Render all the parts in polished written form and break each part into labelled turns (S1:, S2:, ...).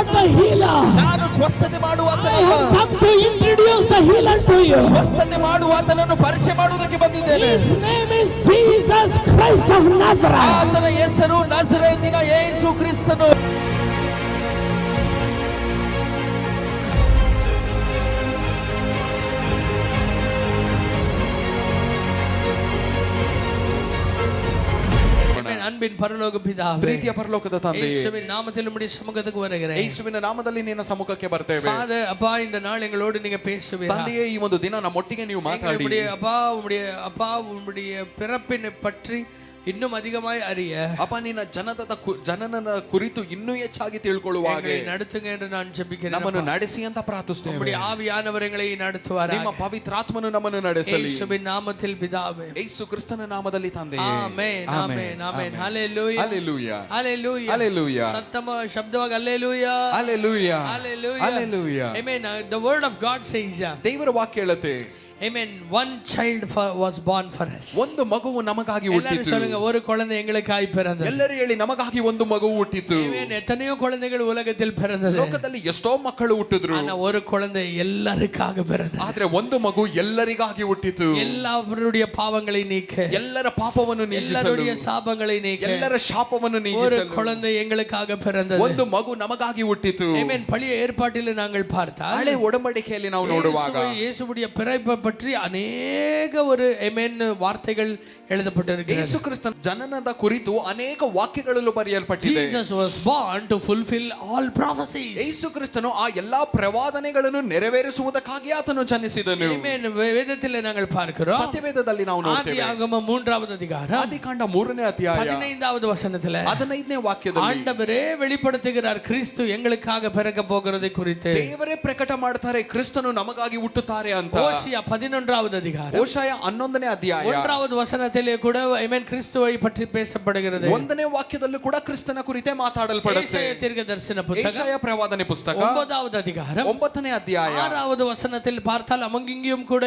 S1: not the healer.
S2: ನಾನು ಸ್ವಸ್ಥತೆ ಮಾಡುವಾತನಲ್ಲ.
S1: I have come to introduce the healer to you.
S2: ಸ್ವಸ್ಥತೆ ಮಾಡುವಾತನನ್ನು ಪರಿಚಯ ಮಾಡುವುದಕ್ಕೆ ಬಂದಿದ್ದೇನೆ.
S1: His name is Jesus Christ of Nazareth.
S2: ಆತನ ಹೆಸರು ನಜರೇತಿನ ಯೇಸು ಕ್ರಿಸ್ತನು. அன்பின் பரலோக பிதாவே,
S3: ಪ್ರೀತಿಯ ಪರಲೋಕದ ತಂದೆಯೇ,
S2: ಯೇಸುವಿನ ನಾಮದಲ್ಲಿ ಉம்முடைய சமூகத்துக்கு வருகிறேன்.
S3: ಯೇಸುವಿನ ನಾಮದಲ್ಲಿ ನಿನ್ನ ಸಮ್ಮುಖಕ್ಕೆ ಬರ್ತೇವೆ.
S2: ಫಾದರ್, அப்பா, இந்த நாள் எங்களோடு நீங்க பேசுவீரா.
S3: ತಂದೆಯೇ, ಈ ಒಂದು ದಿನ ನಮ್ಮೊಟ್ಟಿಗೆ ನೀವು ಮಾತಾಡಿ.
S2: உம்முடைய பிறப்பினை பற்றி இன்னும் அதிகமாய் அறிய,
S3: ಅಪ್ಪ, ನಿನ್ನ ಜನನದ ಕುರಿತು ಇನ್ನೂ ಹೆಚ್ಚಾಗಿ ತಿಳ್ಕೊಳ್ಳುವಾಗೆ
S2: நடத்துங்க என்று நான் ஜெபிக்கிறேன்.
S3: ನಮ್ಮನ್ನು ನಡೆಸಿ ಅಂತ ಪ್ರಾರ್ಥಿಸುತ್ತೇವೆ.
S2: உம்முடைய ஆவியானவர் எங்களை நடத்துவாராக.
S3: ನಿಮ್ಮ ಪವಿತ್ರಾತ್ಮನು ನಮ್ಮನ್ನು ನಡೆಸಲಿ.
S2: ಯೇಸುವಿನ ನಾಮದಲ್ಲಿ பிதாவே,
S3: ಯೇಸು ಕ್ರಿಸ್ತನ ನಾಮದಲ್ಲಿ ತಂದೆಯೇ.
S2: Amen, amen, amen. Hallelujah,
S3: hallelujah,
S2: hallelujah,
S3: hallelujah.
S2: ಶಬ್ದವಾಗಿ hallelujah,
S3: hallelujah,
S2: hallelujah,
S3: hallelujah.
S2: Amen. The word of God says,
S3: ದೇವರ ವಾಕ್ಯ ಹೇಳುತ್ತೆ,
S2: amen, one child was born for us.
S3: ಒಂದು ಮಗುವು ನಮಗಾಗಿ ಹುಟ್ಟಿತು.
S2: ಎಲ್ಲರೂ சொல்லுங்க, ஒரு குழந்தை எங்களுக்காய் பிறந்தது.
S3: ಎಲ್ಲರೂ ಹೇಳಿ, ನಮಗಾಗಿ ಒಂದು ಮಗು ಹುಟ್ಟಿತು.
S2: amen. எத்தனையோ குழந்தைகள் உலகத்தில் பிறந்தது.
S3: ಲೋಕದಲ್ಲಿ ಎಷ್ಟೋ ಮಕ್ಕಳು ಹುಟ್ಟಿದ್ರು.
S2: ஆனா ஒரு குழந்தை எல்லாருக்காக பிறந்தது.
S3: ಆದ್ರೆ ಒಂದು ಮಗು ಎಲ್ಲರಿಗಾಗಿ ಹುಟ್ಟಿತು.
S2: ಎಲ್ಲವருடைய பாவங்களை நீக்க,
S3: ಎಲ್ಲರ ಪಾಪವನ್ನು ನೀಗಿಸಲು,
S2: ಎಲ್ಲருடைய சாபங்களை நீக்க,
S3: ಎಲ್ಲರ ಶಾಪವನ್ನು
S2: ஒரு
S3: ನೀಗಿಸಲು
S2: குழந்தை எங்களுக்காக பிறந்தது.
S3: ಒಂದು ಮಗು ನಮಗಾಗಿ ಹುಟ್ಟಿತು.
S2: amen. பழைய ஏற்பாட்டில் நாங்கள் பார்த்தால்,
S3: ಹಳೆ ಒಡಂಬಡಿಕೆಯಲ್ಲಿ ನಾವು ನೋಡುವಾಗ
S2: இயேசுவுடைய பிறப்பை பற்றி ಅನೇಕ ஒரு amen வார்த்தைகள் எழுதப்பட்டிருக்கிறது.
S3: ಯೇಸು ಕ್ರಿಸ್ತನ ಜನನದ ಕುರಿತು ಅನೇಕ ವಾಕ್ಯಗಳು ಬರೆಯಲ್ಪಟ್ಟಿದೆ.
S2: Jesus was born to fulfill all prophecies.
S3: ಯೇಸು ಕ್ರಿಸ್ತನು ಆ ಎಲ್ಲಾ ಪ್ರವಾದನೆಗಳನ್ನು ನೆರವೇರಿಸುವುದಕ್ಕಾಗಿ ಆತನು ಜನಿಸಿದನು.
S2: amen. ವೇದத்தில் நாங்கள் பார்க்கிறோம்,
S3: ಸತ್ಯವೇದದಲ್ಲಿ ನಾವು ನೋಡ್ತೇವೆ.
S2: ஆதியாகமம் 3வது அதிகாரம்
S3: ಆದಿಕಾಂಡ 3ನೇ ಅಧ್ಯಾಯ
S2: 15வது வசனத்தில்
S3: 15ನೇ ವಾಕ್ಯದಲ್ಲಿ
S2: ஆண்டவரே வெளிப்படுத்துகிறார், கிறிஸ்து எங்களுக்காக பிறக்க போகிறது குறித்து.
S3: ದೇವರೇ ಪ್ರಕಟ ಮಾಡ್ತಾರೆ, ಕ್ರಿಸ್ತನು ನಮಗಾಗಿ ಹುಟ್ಟುತ್ತಾರೆ ಅಂತ.
S2: ஓசியா 11வது அதிகாரம்
S3: ಓಶಾಯ 11ನೇ ಅಧ್ಯಾಯ
S2: 1வது வசனத்திலே கூட amen கிறிஸ்துவை பற்றி பேசப்படுகிறது.
S3: 1ನೇ ವಾಕ್ಯದಲ್ಲೂ ಕೂಡ ಕ್ರಿಸ್ತನ ಕುರಿತೇ ಮಾತಾಡಲ್ಪಡುತ್ತೆ.
S2: ஏசாயா தீர்க்கதரிசன புத்தகம்
S3: ಏಷಾಯ ಪ್ರವಾದನೆ ಪುಸ್ತಕ
S2: 9வது அதிகாரம்
S3: 9ನೇ ಅಧ್ಯಾಯ
S2: 6வது வசனத்தில் பார்த்தால் அங்கங்கேயும் கூட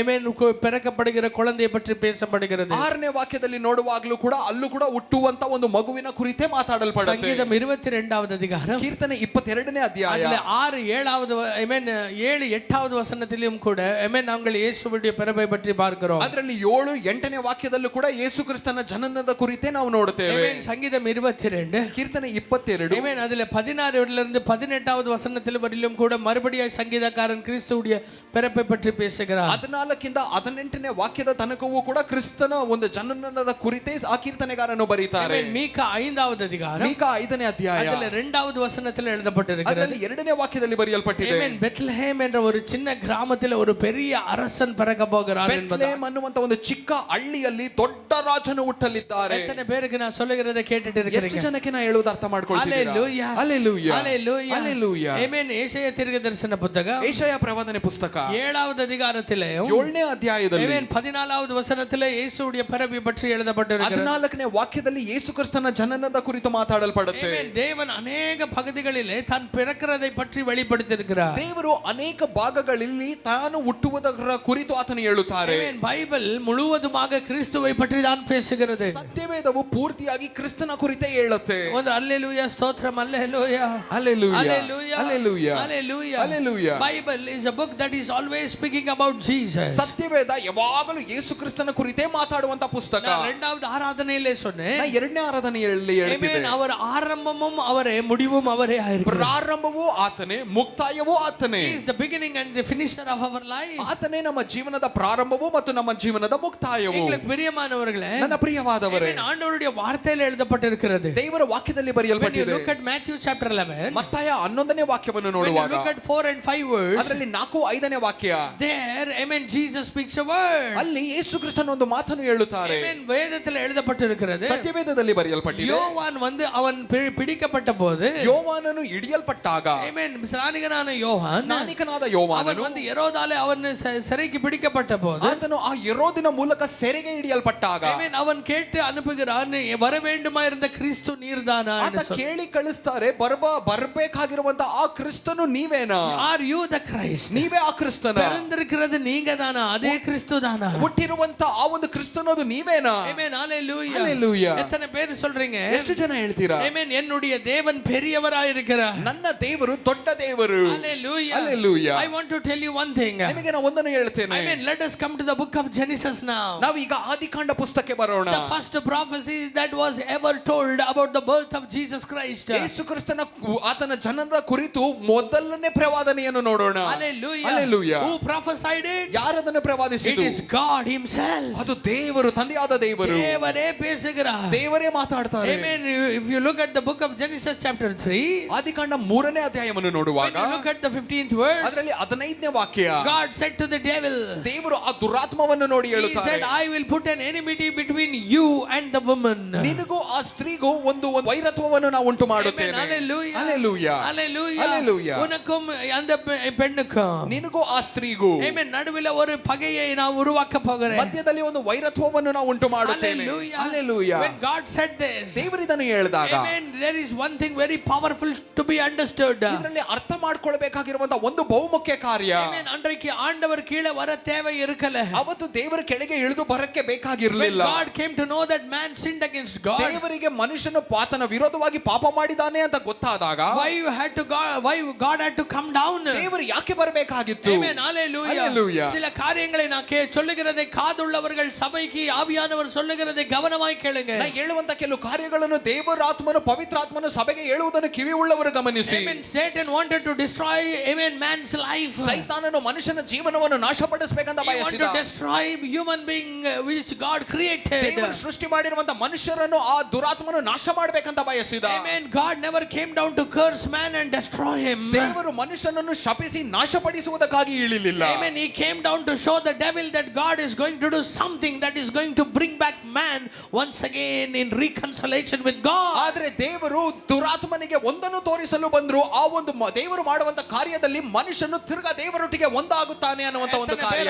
S2: amen பிறக்கப்படுகிற குழந்தையை பற்றி பேசப்படுகிறது.
S3: 6ನೇ ವಾಕ್ಯದಲ್ಲಿ ನೋಡುವಾಗಲೂ ಕೂಡ ಅಲ್ಲೂ ಕೂಡ ಹುಟ್ಟುವಂತ ಒಂದು ಮಗುವಿನ ಕುರಿತೇ ಮಾತಾಡಲ್ಪಡುತ್ತೆ.
S2: ಸಂಗೀತம் 22வது அதிகாரம்
S3: ಕೀರ್ತನೆ 22ನೇ ಅಧ್ಯಾಯ
S2: அதிலே 6 7வது amen 7 8வது வசனத்திலும் கூட amen நாங்கள் இயேசுவுடைய பிறப்பை பற்றி பார்க்கிறோம்.
S3: ಅದರಲ್ಲಿ 7 8ನೇ ವಾಕ್ಯದಲ್ಲೂ ಕೂಡ ಯೇಸು ಕ್ರಿಸ್ತನ ಜನನದ ಕುರಿತೇ ನಾವು ನೋಡುತ್ತೇವೆ.
S2: amen. ಸಂಗೀತம் 22
S3: ಕೀರ್ತನೆ 22
S2: amen அதிலே 16லிருந்து 18வது வசனத்தில் வரையிலும் கூட மறுபடியும் சங்கீதக்காரன் கிறிஸ்துவுடைய பிறப்பை பற்றி பேசுகிறார்.
S3: 14ರಿಂದ 18ನೇ ವಾಕ್ಯದ ತನಕವೂ ಕೂಡ ಕ್ರಿಸ್ತನ ಒಂದು ಜನನದ ಕುರಿತೇ ಆ ಕೀರ್ತನೆಗಾರನು ಬರೀತಾರೆ.
S2: amen. மீகா 5வது அதிகாரம்
S3: ಮೀಕ 5ನೇ ಅಧ್ಯಾಯ
S2: அதிலே 2வது வசனத்தில் எழுதப்பட்டிருக்கிறது.
S3: ಅದರಲ್ಲಿ 2ನೇ ವಾಕ್ಯದಲ್ಲಿ ಬರೆಯಲ್ಪಟ್ಟಿದೆ.
S2: amen. பெத்லஹேம் என்ற ஒரு சின்ன கிராமத்தில் ஒரு பெரிய அரசன் பிறக்க போகிறார் என்பது.
S3: ಬೆತ್ಲೆಹೇಮ್ ಅನ್ನುವಂತ ಒಂದು ಚಿಕ್ಕ ಹಳ್ಳಿಯಲ್ಲಿ ದೊಡ್ಡ ರಾಜನು ಹುಟ್ಟಲಿದ್ದಾರೆ.
S2: எத்தனை பேருக்கு நான் சொல்லுகிறதை கேட்டுட்டு
S3: ಎಷ್ಟು
S2: இருக்கீங்க?
S3: ಜನಕ್ಕೆ ನಾನು ಹೇಳುವುದು ಅರ್ಥ ಮಾಡ್ಕೊಳ್ತೀರಾ?
S2: ஹalleluya,
S3: ಹಲ್ಲೆಲೂಯಾ,
S2: ஹalleluya,
S3: ಹಲ್ಲೆಲೂಯಾ.
S2: amen. ஏசாயா தீர்க்கதரிசன புத்தகம்
S3: ಏಷಾಯ ಪ್ರವಾದನೆ ಪುಸ್ತಕ
S2: 7வது அதிகாரத்திலே
S3: 7ನೇ ಅಧ್ಯಾಯದಲ್ಲಿ
S2: amen 14வது வசனத்திலே இயேசுவுடைய பிறப்பை பற்றி எழுதப்பட்டிருக்கிறது.
S3: 14ನೇ ವಾಕ್ಯದಲ್ಲಿ ಯೇಸು ಕ್ರಿಸ್ತನ ಜನನದ ಕುರಿತು ಮಾತಾಡಲ್ಪಡುತ್ತೆ.
S2: amen. தேவன் அநேக பகுதிகளிலே தான் பிறக்கிறதை பற்றி வெளிப்படுத்தியிருக்கிறார்.
S3: ದೇವರು ಅನೇಕ ಭಾಗಗಳಲ್ಲಿ ತಾನು ಹುಟ್ಟುವುದರ ಕುರಿತು ಆತನು ಹೇಳುತ್ತಾರೆ.
S2: amen. பைபிள் முழுவதுமாக கிறிஸ்துவை பற்றி தான் பேசுகிறது.
S3: ಸತ್ಯವೇದವು ಪೂರ್ತಿಯಾಗಿ ಕ್ರಿಸ್ತನ ಕುರಿತೇ ಹೇಳುತ್ತೆ.
S2: ಒಂದು ಹಲ್ಲೆಲೂಯಾ, ಸ್ತೋತ್ರಂ, hallelujah,
S3: hallelujah,
S2: hallelujah,
S3: hallelujah,
S2: hallelujah,
S3: hallelujah.
S2: Bible is a book that is always speaking about Jesus.
S3: ಸತ್ಯವೇದ ಯಾವಾಗಲೂ ಯೇಸು ಕ್ರಿಸ್ತನ ಕುರಿತೇ ಮಾತಾಡುವಂತ ಪುಸ್ತಕ.
S2: நான் இரண்டாவது ஆராதனையிலே சொன்னேன்,
S3: ನಾ 2ನೇ ಆರಾಧನೆಯಲ್ಲಿ ಹೇಳ್ತಿದ್ದೆ,
S2: amen, அவர் ஆரம்பமும் அவரே, முடிவும் அவரே ஆயிருக்கிறார்.
S3: ಪ್ರಾರಂಭವೂ ಆತನೇ, ಮುಕ್ತಾಯವೂ ಆತನೇ.
S2: He is the beginning and the finisher of our life.
S3: ಆತನೇ ನಮ್ಮ ಜೀವನದ ಪ್ರಾರಂಭವೂ ಮತ್ತು ನಮ್ಮ ಜೀವನದ ಮುಕ್ತಾಯವೂ.
S2: எங்களுக்கு பிரியமானவர்களே,
S3: ನನ್ನ ಪ್ರಿಯವಾದವರೇ,
S2: amen, ஆண்டவருடைய வார்த்தையில் எழுதப்பட்டிருக்கிறது.
S3: ದೇವರ ವಾಕ್ಯದಲ್ಲಿ
S2: When you
S3: ಬರೆಯಲ್ಪಟ್ಟಿದೆ.
S2: look at Matthew chapter 11,
S3: ಮತ್ತಾಯ 11ನೇ ವಾಕ್ಯವನ್ನು
S2: when you
S3: ನೋಡುವಾಗ
S2: look at 4 and 5 words,
S3: ಅದರಲ್ಲಿ 4 5ನೇ ವಾಕ್ಯ,
S2: there amen Jesus speaks a word.
S3: ಅಲ್ಲಿ ಯೇಸು ಕ್ರಿಸ್ತನ ಒಂದು ಮಾತನ್ನು ಹೇಳುತ್ತಾರೆ.
S2: amen. வேதத்தில் எழுதப்பட்டிருக்கிறது.
S3: ಸತ್ಯವೇದದಲ್ಲಿ ಬರೆಯಲ್ಪಟ್ಟಿದೆ.
S2: யோவான் வந்து அவன் பிடிக்கப்பட்ட போது,
S3: ಯೋವಾನನು ಹಿಡಿಯಲ್ಪಟ್ಟಾಗ,
S2: amen, ஸ்நானிகனான யோவான்,
S3: ಸ್ನಾನಿಕನಾದ
S2: அவன்
S3: ಯೋವಾನನು
S2: வந்து ಹೆರೋದಾலே அவன் சிறைக்கு பிடிக்கப்பட்ட போது
S3: ಆತನು ಆ ಹೆರೋದಿನ ಮೂಲಕ ಸೆರೆಗೆ ಹಿಡಿಯಲ್ಪಟ್ಟಾಗ
S2: ಆಮೆನ್ ಅವನ್ ಕೇட்டு ಅನುப்புகிறான் வர வேண்டுமா இருந்த கிறிஸ்து நீர்தானா
S3: ಆತ ಕೇಳಿ ಕಳಿಸ್ತಾರೆ ಬರಬೇಕಾಗಿರುವಂತ ಆ ಕ್ರಿಸ್ತನು ನೀವೇನಾ?
S2: Are you the Christ?
S3: ನೀವೇ ಆ ಕ್ರಿಸ್ತನ?
S2: பிறந்திருக்கிறது நீங்க தானா? அதே கிறிஸ்து தானா?
S3: ಹುಟ್ಟಿರುವಂತ ಆ ಒಂದು ಕ್ರಿಸ್ತನದು ನೀವೇನಾ?
S2: ಆಮೆನ್ ஹalleluya
S3: ஹalleluya.
S2: எத்தனை பேர் சொல்றீங்க?
S3: ಎಷ್ಟು ಜನ ಹೇಳ್ತೀರಾ?
S2: ಆಮೆನ್ என்னுடைய தேவன் பெரியவராய் இருக்கிறார்.
S3: ನನ್ನ ದೇವರು ದೊಡ್ಡ ದೇವರು.
S2: Hallelujah.
S3: Hallelujah.
S2: I want to tell you one thing.
S3: ನಿಮಗೆ ನಾನು ಒಂದನ್ನು ಹೇಳ್ತೇನೆ.
S2: Amen. Let us come to the book of Genesis now.
S3: ನಾವು ಈಗ ಆದಿಕಾಂಡ ಪುಸ್ತಕಕ್ಕೆ ಬರೋಣ.
S2: The first prophecy that was ever told about the birth of Jesus Christ.
S3: ಯೇಸು ಕ್ರಿಸ್ತನ ಆತನ ಜನನದ ಕುರಿತು ಮೊದಲನೇ ಪ್ರವಾದನೆಯನ್ನು ನೋಡೋಣ.
S2: Hallelujah.
S3: Hallelujah.
S2: Who prophesied it?
S3: ಯಾರು ಅದನ್ನು ಪ್ರವಾದಿಸಿದರು?
S2: It is God himself.
S3: ಅದು ದೇವರು, ತಂದೆಯಾದ ದೇವರು.
S2: ದೇವರೇ பேசுகிறார்.
S3: ದೇವರೇ ಮಾತಾಡ್ತಾರೆ.
S2: Amen. If you look at the book of Genesis chapter 3,
S3: ಆದಿಕಾಂಡ 3ನೇ ಅಧ್ಯಾಯವನ್ನು ನೋಡುವಾಗ
S2: when you look at the 15th verse,
S3: ಅದರಲ್ಲಿ 15ನೇ ವಾಕ್ಯ,
S2: God said to the devil,
S3: ದೇವರು ಆ ದುರಾತ್ಮವನ್ನು ನೋಡಿ
S2: he
S3: ಹೇಳುತ್ತಾರೆ,
S2: said, I will put an enmity between you and the woman.
S3: ನಿನಗೂ ಆ ಸ್ತ್ರೀಗೂ ಒಂದು ವೈರತ್ವವನ್ನು ನಾವು ಉಂಟು ಮಾಡುತ್ತೇನೆ.
S2: Hallelujah.
S3: Hallelujah.
S2: Hallelujah.
S3: Hallelujah.
S2: உனக்கும் அந்த பெண்ணுக்கும்,
S3: ನಿನಗೂ ಆ ಸ್ತ್ರೀಗೂ,
S2: amen, நடுவில ஒரு பகையை நான் உருவாக்க போகிறேன்.
S3: ಮಧ್ಯದಲ್ಲಿ ಒಂದು ವೈರತ್ವವನ್ನು ನಾವು ಉಂಟು ಮಾಡುತ್ತೇನೆ.
S2: Hallelujah.
S3: Hallelujah.
S2: When God said this,
S3: ದೇವರು ಇದನ್ನು ಹೇಳಿದಾಗ,
S2: amen, there is one thing very powerful to be understood.
S3: ಇದರಲ್ಲಿ ಅರ್ಥ ಮಾಡಿಕೊಳ್ಳಬೇಕಾಗಿರುವಂತ ಒಂದು ಬಹುಮುಖ್ಯ ಕಾರ್ಯ,
S2: amen, அன்றைக்கு ஆண்டவர் கீழே வர தேவை இருக்கல.
S3: ಅವತ್ತು ದೇವರು ಕೆಳಗೆ ಇಳಿದು ಬರಕ್ಕೆ
S2: When
S3: ಬೇಕಾಗಿರಲಿಲ್ಲ.
S2: God came to know that man sinned against God,
S3: ದೇವರಿಗೆ ಮನುಷ್ಯನು ಆತನ ವಿರೋಧವಾಗಿ ಪಾಪ ಮಾಡಿದಾನೆ ಅಂತ ಗೊತ್ತಾದಾಗ,
S2: why God had to come down?
S3: ದೇವರು ಯಾಕೆ ಬರಬೇಕಾಗಿತ್ತು?
S2: Amen. Hallelujah.
S3: Hallelujah.
S2: சில காரியங்களை நான் சொல்லுகிறதை காதுள்ளவர்கள் சபைக்கு ஆவியானவர் சொல்லுகிறதை கவனமாய் கேளுங்க.
S3: ನಾ ಹೇಳುವಂತ ಕೆಲವು ಕಾರ್ಯಗಳನ್ನು ದೇವರಾತ್ಮನು ಪವಿತ್ರಾತ್ಮನು ಸಭೆಗೆ ಹೇಳುವುದನ್ನು ಕಿವಿ ಉಳ್ಳವರು ಗಮನಿಸಿ.
S2: Amen. Satan wanted to destroy, amen, man's life.
S3: ಸೈತಾನನು ಮನುಷ್ಯನ ಜೀವನವನ್ನು ನಾಶಪಡಿಸಬೇಕಂತ
S2: He wanted
S3: ಬಯಸಿದ.
S2: to destroy human being which God created.
S3: ದೇವರು ಸೃಷ್ಟಿ ಮಾಡಿರುವಂತ ಮನುಷ್ಯರನ್ನು ಆ ದುರಾತ್ಮನು ನಾಶ ಮಾಡಬೇಕಂತ ಬಯಸಿದ.
S2: Amen. God never came down to curse man and destroy him.
S3: ದೇವರು ಮನುಷ್ಯನನ್ನು ಶಪಿಸಿ ನಾಶಪಡಿಸುವುದಕ್ಕಾಗಿ ಇಳಿಲಿಲ್ಲ.
S2: Amen. He came down to show the devil that God is going to do something that is going to bring back man once again in reconciliation with God.
S3: ಆದರೆ ದೇವರು ದುರಾತ್ಮನಿಗೆ ಒಂದನ್ನು ತೋರಿಸಲು ಬಂದ್ರು. ಆ ಒಂದು ದೇವರು ಮಾಡುವಂತ ಕಾರ್ಯದಲ್ಲಿ ಮನುಷ್ಯನು ತಿರ್ಗಾ ದೇವರೊಟ್ಟಿಗೆ ಒಂದಾಗುತ್ತಾನೆ ಅನ್ನುವಂತ ಒಂದು ಕಾರ್ಯ.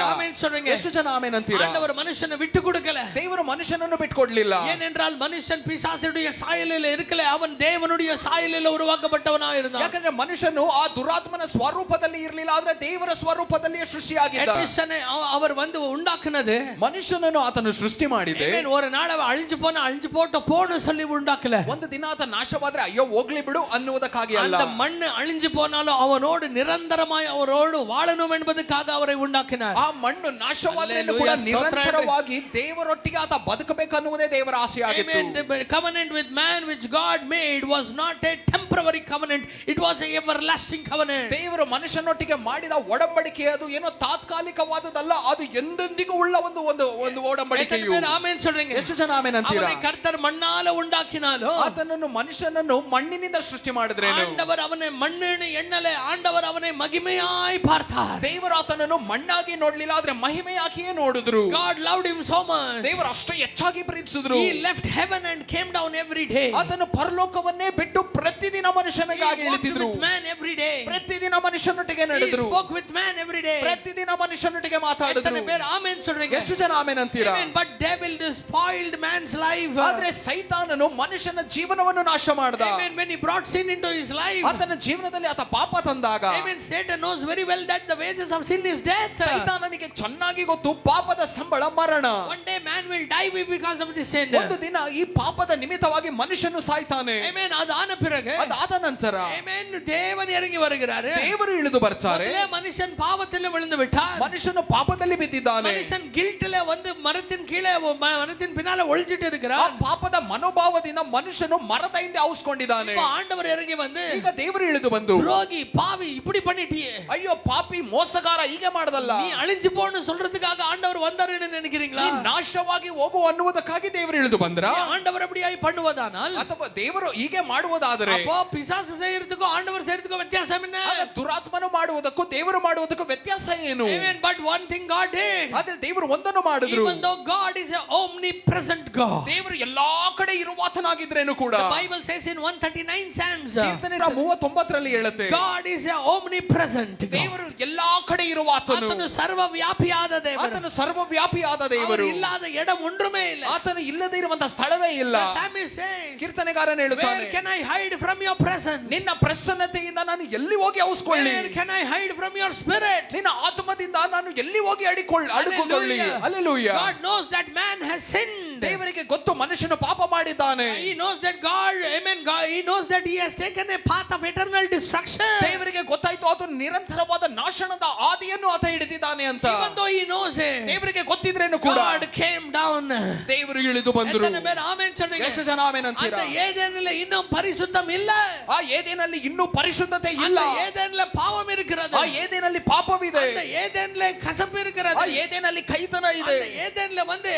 S3: ಎಷ್ಟು ಜನ ಆಮೆನ್ ಅಂತೀರಾ?
S2: ஆண்டவர் மனுஷனை விட்டு கொடுக்கல.
S3: ದೇವರು ಮನುಷ್ಯನನ್ನು ಬಿಟ್ಕೊಡ್ಲಿಲ್ಲ.
S2: ஏனென்றால் மனுஷன் பிசாசுடைய சாயலில் இருக்கல, அவன் தேவனுடைய சாயலில் உருவாக்கப்பட்டவனா இருந்தான்.
S3: ಯಾಕಂದ್ರೆ ಮನುಷ್ಯನು ಆ ದುರಾತ್ಮನ ಸ್ವರೂಪದಲ್ಲಿ ಇರಲಿಲ್ಲ, ಆದ್ರೆ ದೇವರ ಸ್ವರೂಪದಲ್ಲಿ ಸೃಷ್ಟಿಯಾಗಿದ್ದ.
S2: அவர் வந்து உண்டாக்குனது
S3: ಮನುಷ್ಯನನ್ನು ಆತನು ಸೃಷ್ಟಿ ಮಾಡಿದೆ.
S2: ஒரு நாள் அவ அழிஞ்சு போன்னு சொல்லி உண்டாக்கல.
S3: ಒಂದು ದಿನ ಆತ ನಾಶವಾದ್ರೆ ಅಯ್ಯೋ ಹೋಗ್ಲಿ ಬಿಡು ಅನ್ನುವುದಕ್ಕಾಗಿ ಅಲ್ಲ.
S2: அந்த மண்ணு அழிஞ்சு போனாலும் அவனோடு நிரந்தரமாய் அவரோடு வாழணும் என்பதற்காக அவரை உண்டாக்கினார்.
S3: ಆ ಮಣ್ಣು ನಾಶವಾದ್ರೂ ಕೂಡ ನಿರಂತರವಾಗಿ ದೇವರೊಟ್ಟಿಗೆ ಆತ ಬದುಕಬೇಕು ಅನ್ನುವುದೇ ದೇವರ ಆಸೆಯಾಗಿತ್ತು.
S2: Amen. The covenant with man which God made was not a temporary covenant, it was a everlasting covenant.
S3: ದೇವರು ಮನುಷ್ಯನೊಟ್ಟಿಗೆ ಮಾಡಿದ ಒಡಂಬಡಿಕೆ ಅದು ಏನೋ ತಾತ್ಕಾಲಿಕವಾದದಲ್ಲ, ಅದು ಎಂದೆಂದಿಗೂ ಉಳ್ಳ ಒಂದು ಒಡಂಬಡಿಕೆಯು.
S2: ಆಮೆನ್ சொல்றீங்க?
S3: ಎಷ್ಟು ಜನ ಆಮೆನ್ ಅಂತೀರಾ?
S2: ಅವனை ಕರ್ತರ್ ಮಣ್ಣಾಲ ಉಂಟಾಕಿನಾಲೋ,
S3: ಆತನನ್ನು ಮನುಷ್ಯನನ್ನು ಮಣ್ಣಿನಿಂದ ಸೃಷ್ಟಿ ಮಾಡಿದ್ರೇನು,
S2: ಆಂಡವರ್ ಅವனை ಮಣ್ಣಿನ ಎಣ್ಣಲೆ, ಆಂಡವರ್ ಅವனை ಮಹಿಮೆಯಾಗಿ பார்த்தார்.
S3: ದೇವರು ಆತನನ್ನು ಮಣ್ಣಾಗಿ ನೋಡ್ಲಿಲ್ಲ, ಆದ್ರೆ ಮಹಿಮೆಯಾಗಿಯೇ ನೋಡಿದ್ರು.
S2: God loved him so much.
S3: ದೇವರು ಅಷ್ಟು ಹೆಚ್ಚಾಗಿ ಪ್ರೀತಿಸಿದ್ರು.
S2: He left heaven and came down every day.
S3: ಆತನು ಪರಲೋಕವನ್ನೇ ಬಿಟ್ಟು ಪ್ರತಿದಿನ ಮನುಷ್ಯನಿಗಾಗಿ ಇಳಿತಿದ್ರು.
S2: He walked with man every day.
S3: ಪ್ರತಿದಿನ ಮನುಷ್ಯನೊಟ್ಟಿಗೆ ನಡೆದ್ರು.
S2: He spoke with man every day.
S3: ಪ್ರತಿದಿನ ಮನುಷ್ಯನೊಟ್ಟಿಗೆ ಮಾತಾಡಿದ್ರು.
S2: ಎಷ್ಟನೇ ಬೇರೆ ಆಮೆನ್ சொல்றீங்க?
S3: ಎಷ್ಟು ಜನ ಆಮೆನ್ ಅಂತೀರಾ?
S2: Amen. But devil spoiled man's life.
S3: ಆದ್ರೆ ಸೈತಾನನು ಮನುಷ್ಯನ ಜೀವನವನ್ನು ನಾಶ ಮಾಡಿದ.
S2: Amen. When he brought sin into his life,
S3: ಆತನ ಜೀವನದಲ್ಲಿ ಆತ ಪಾಪ ತಂದಾಗ,
S2: amen, Satan knows very well that the wages of sin is death.
S3: ಸೈತಾನನಿಗೆ ಚೆನ್ನಾಗಿ ಗೊತ್ತು ಪಾಪದ ಸಂಬಳ ಮರಣ.
S2: One day man will die because of this sin.
S3: ಒಂದು ದಿನ ಈ ಪಾಪದ ನಿಮಿತ್ತವಾಗಿ ಮನುಷ್ಯನು ಸಾಯ್ತಾನೆ.
S2: Amen. ಅದಾದ பிறகு,
S3: ಅದಾದ ನಂತರ,
S2: amen, ದೇವರು ಇறங்கಿ வருகிறாரு.
S3: ದೇವರು ಇಳಿದು ಬರ್ತಾರೆ.
S2: ಮೊದಲೇ ಮನುಷ್ಯನ್ ಪಾಪದಲ್ಲಿ ವಿழுந்து விட்டார்.
S3: ಮನುಷ್ಯನು ಪಾಪದಲ್ಲಿ ಬಿದ್ದಿದ್ದಾನೆ.
S2: ಮನುಷ್ಯನ್ ಗಿಲ್ಟ್ல வந்து ಮರத்தின் கீழே மரத்தின் பின்னால ஒளிஞ்சிட்டு இருக்கிறார்.
S3: ಆ ಪಾಪದ ಮನೋಭಾವದಿಂದ ಮನುಷ್ಯನು ಮರದ ಹಿಂದೆ ಔಸ್ಕೊಂಡಿದ್ದಾನೆ.
S2: ಆಂಡವರು ಇறங்கಿ ಬಂದು,
S3: ಈಗ ದೇವರು ಇಳಿದು ಬಂದು,
S2: ರೋಗಿ ಪಾವಿ இப்படி பண்ணிட்டியே,
S3: ಅಯ್ಯೋ ಪಾಪಿ ಮೋಸಗಾರ ಹೀಗೆ ಮಾಡದಲ್ಲ,
S2: நீ ಅಳಿஞ்சு போன்னு சொல்றதுக்காக ஆண்டவர் வந்தாருன்னு நினைக்கிறீங்களா?
S3: ನೀ ನಾಶವಾಗಿ ಹೋಗು ಅನ್ನುವುದಕ್ಕಾಗಿ ದೇವರು ಇಳಿದು ಬಂದ್ರ?
S2: ஆண்டவர் அப்படியாய் பண்ணுவதாக செய்வாரானால்
S3: ಅಥವಾ ದೇವರು ಹೀಗೆ ಮಾಡುವುದಾದರೆ
S2: அப்போ பிசாசு செய்யறதுக்கும் ஆண்டவர் செய்யறதுக்கும் வித்தியாசம் என்ன?
S3: ಆಗ ದುರಾತ್ಮನು ಮಾಡುವುದಕ್ಕೂ ದೇವರು ಮಾಡುವುದಕ್ಕೂ ವ್ಯತ್ಯಾಸ ಏನು?
S2: Amen. But one thing God did.
S3: ಆದ್ರೆ ದೇವರು ಒಂದನ್ನು ಮಾಡಿದ್ರು.
S2: Even though God is an omnipresent God.
S3: ದೇವರು ಎಲ್ಲಾ ಕಡೆ ಇರುವಾತನಾಗಿದ್ರೇನು ಕೂಡ.
S2: The Bible says in 139 Psalms.
S3: ಕೀರ್ತನೆ 39ರಲ್ಲಿ ಹೇಳುತ್ತೆ.
S2: God is an omnipresent God.
S3: ದೇವರು ಎಲ್ಲಾ ಕಡೆ ಇರುವಾತನು.
S2: ಆತನು ಸರ್ವವ್ಯಾಪಿಯಾದ ದೇವರು.
S3: ಆತನು ಸರ್ವವ್ಯಾಪಿಯಾದ ದೇವರು.
S2: ಇಲ್ಲದ ಇடம் ಒಂದೂமே ಇಲ್ಲ.
S3: ಆತನು ಇಲ್ಲದೆ ಇರುವಂತ ಸ್ಥಳವೇ ಇಲ್ಲ.
S2: The psalmist says.
S3: ಕೀರ್ತನೆಗಾರನು ಹೇಳುತ್ತಾನೆ.
S2: Where can I hide from your presence?
S3: ನಿನ್ನ ಪ್ರಸನ್ನತೆಯಿಂದ ನಾನು ಎಲ್ಲಿ ಹೋಗಿ ಔಸ್ಕೊಳ್ಳಿ?
S2: Where can I hide from your spirit?
S3: ನಿನ್ನ ಆತ್ಮದಿಂದ ನಾನು ಎಲ್ಲಿ ಹೋಗಿ ಅಡಿಕೊಳ್ಳಿ? Hallelujah.
S2: God knows that man has sinned.
S3: ದೇವರಿಗೆ ಗೊತ್ತು ಮನುಷ್ಯನು ಪಾಪ ಮಾಡಿದ್ದಾನೆ.
S2: He knows that God, amen, God, he knows that he has taken a path of eternal destruction.
S3: ದೇವರಿಗೆ ಗೊತ್ತಾಯ್ತು ಆತನು ನಿರಂತರವಾದ ನಾಶನದ ಹಾದಿಯನ್ನು ಆತ ಹಿಡಿದಿದ್ದಾನೆ ಅಂತ.
S2: Even though he knows it,
S3: ದೇವರಿಗೆ ಗೊತ್ತಿದ್ರೇನು ಕೂಡ
S2: God came down.
S3: ದೇವರು ಇಳಿದು ಬಂದರು.
S2: ಆಮೆನ್ ಚೊನ್ನಿಗೆ.
S3: ಎಷ್ಟು ಜನ ಆಮೆನ್ ಅಂತೀರಾ?
S2: அந்த ஏதேனிலே இன்னும் பரிசுத்தம் இல்ல.
S3: ಆ ಏದೇನಲ್ಲಿ ಇನ್ನೂ ಪರಿಶುದ್ಧತೆ ಇಲ್ಲ.
S2: அந்த ஏதேனிலே பாவம் இருக்கிறது.
S3: ಆ ಏದೇನಲ್ಲಿ ಪಾಪವಿದೆ.
S2: அந்த ஏதேனிலே கசப்பு இருக்கிறது.
S3: ಆ ಏದೇನಲ್ಲಿ ಕೈತನ ಇದೆ.
S2: அந்த ஏதேனிலே வந்து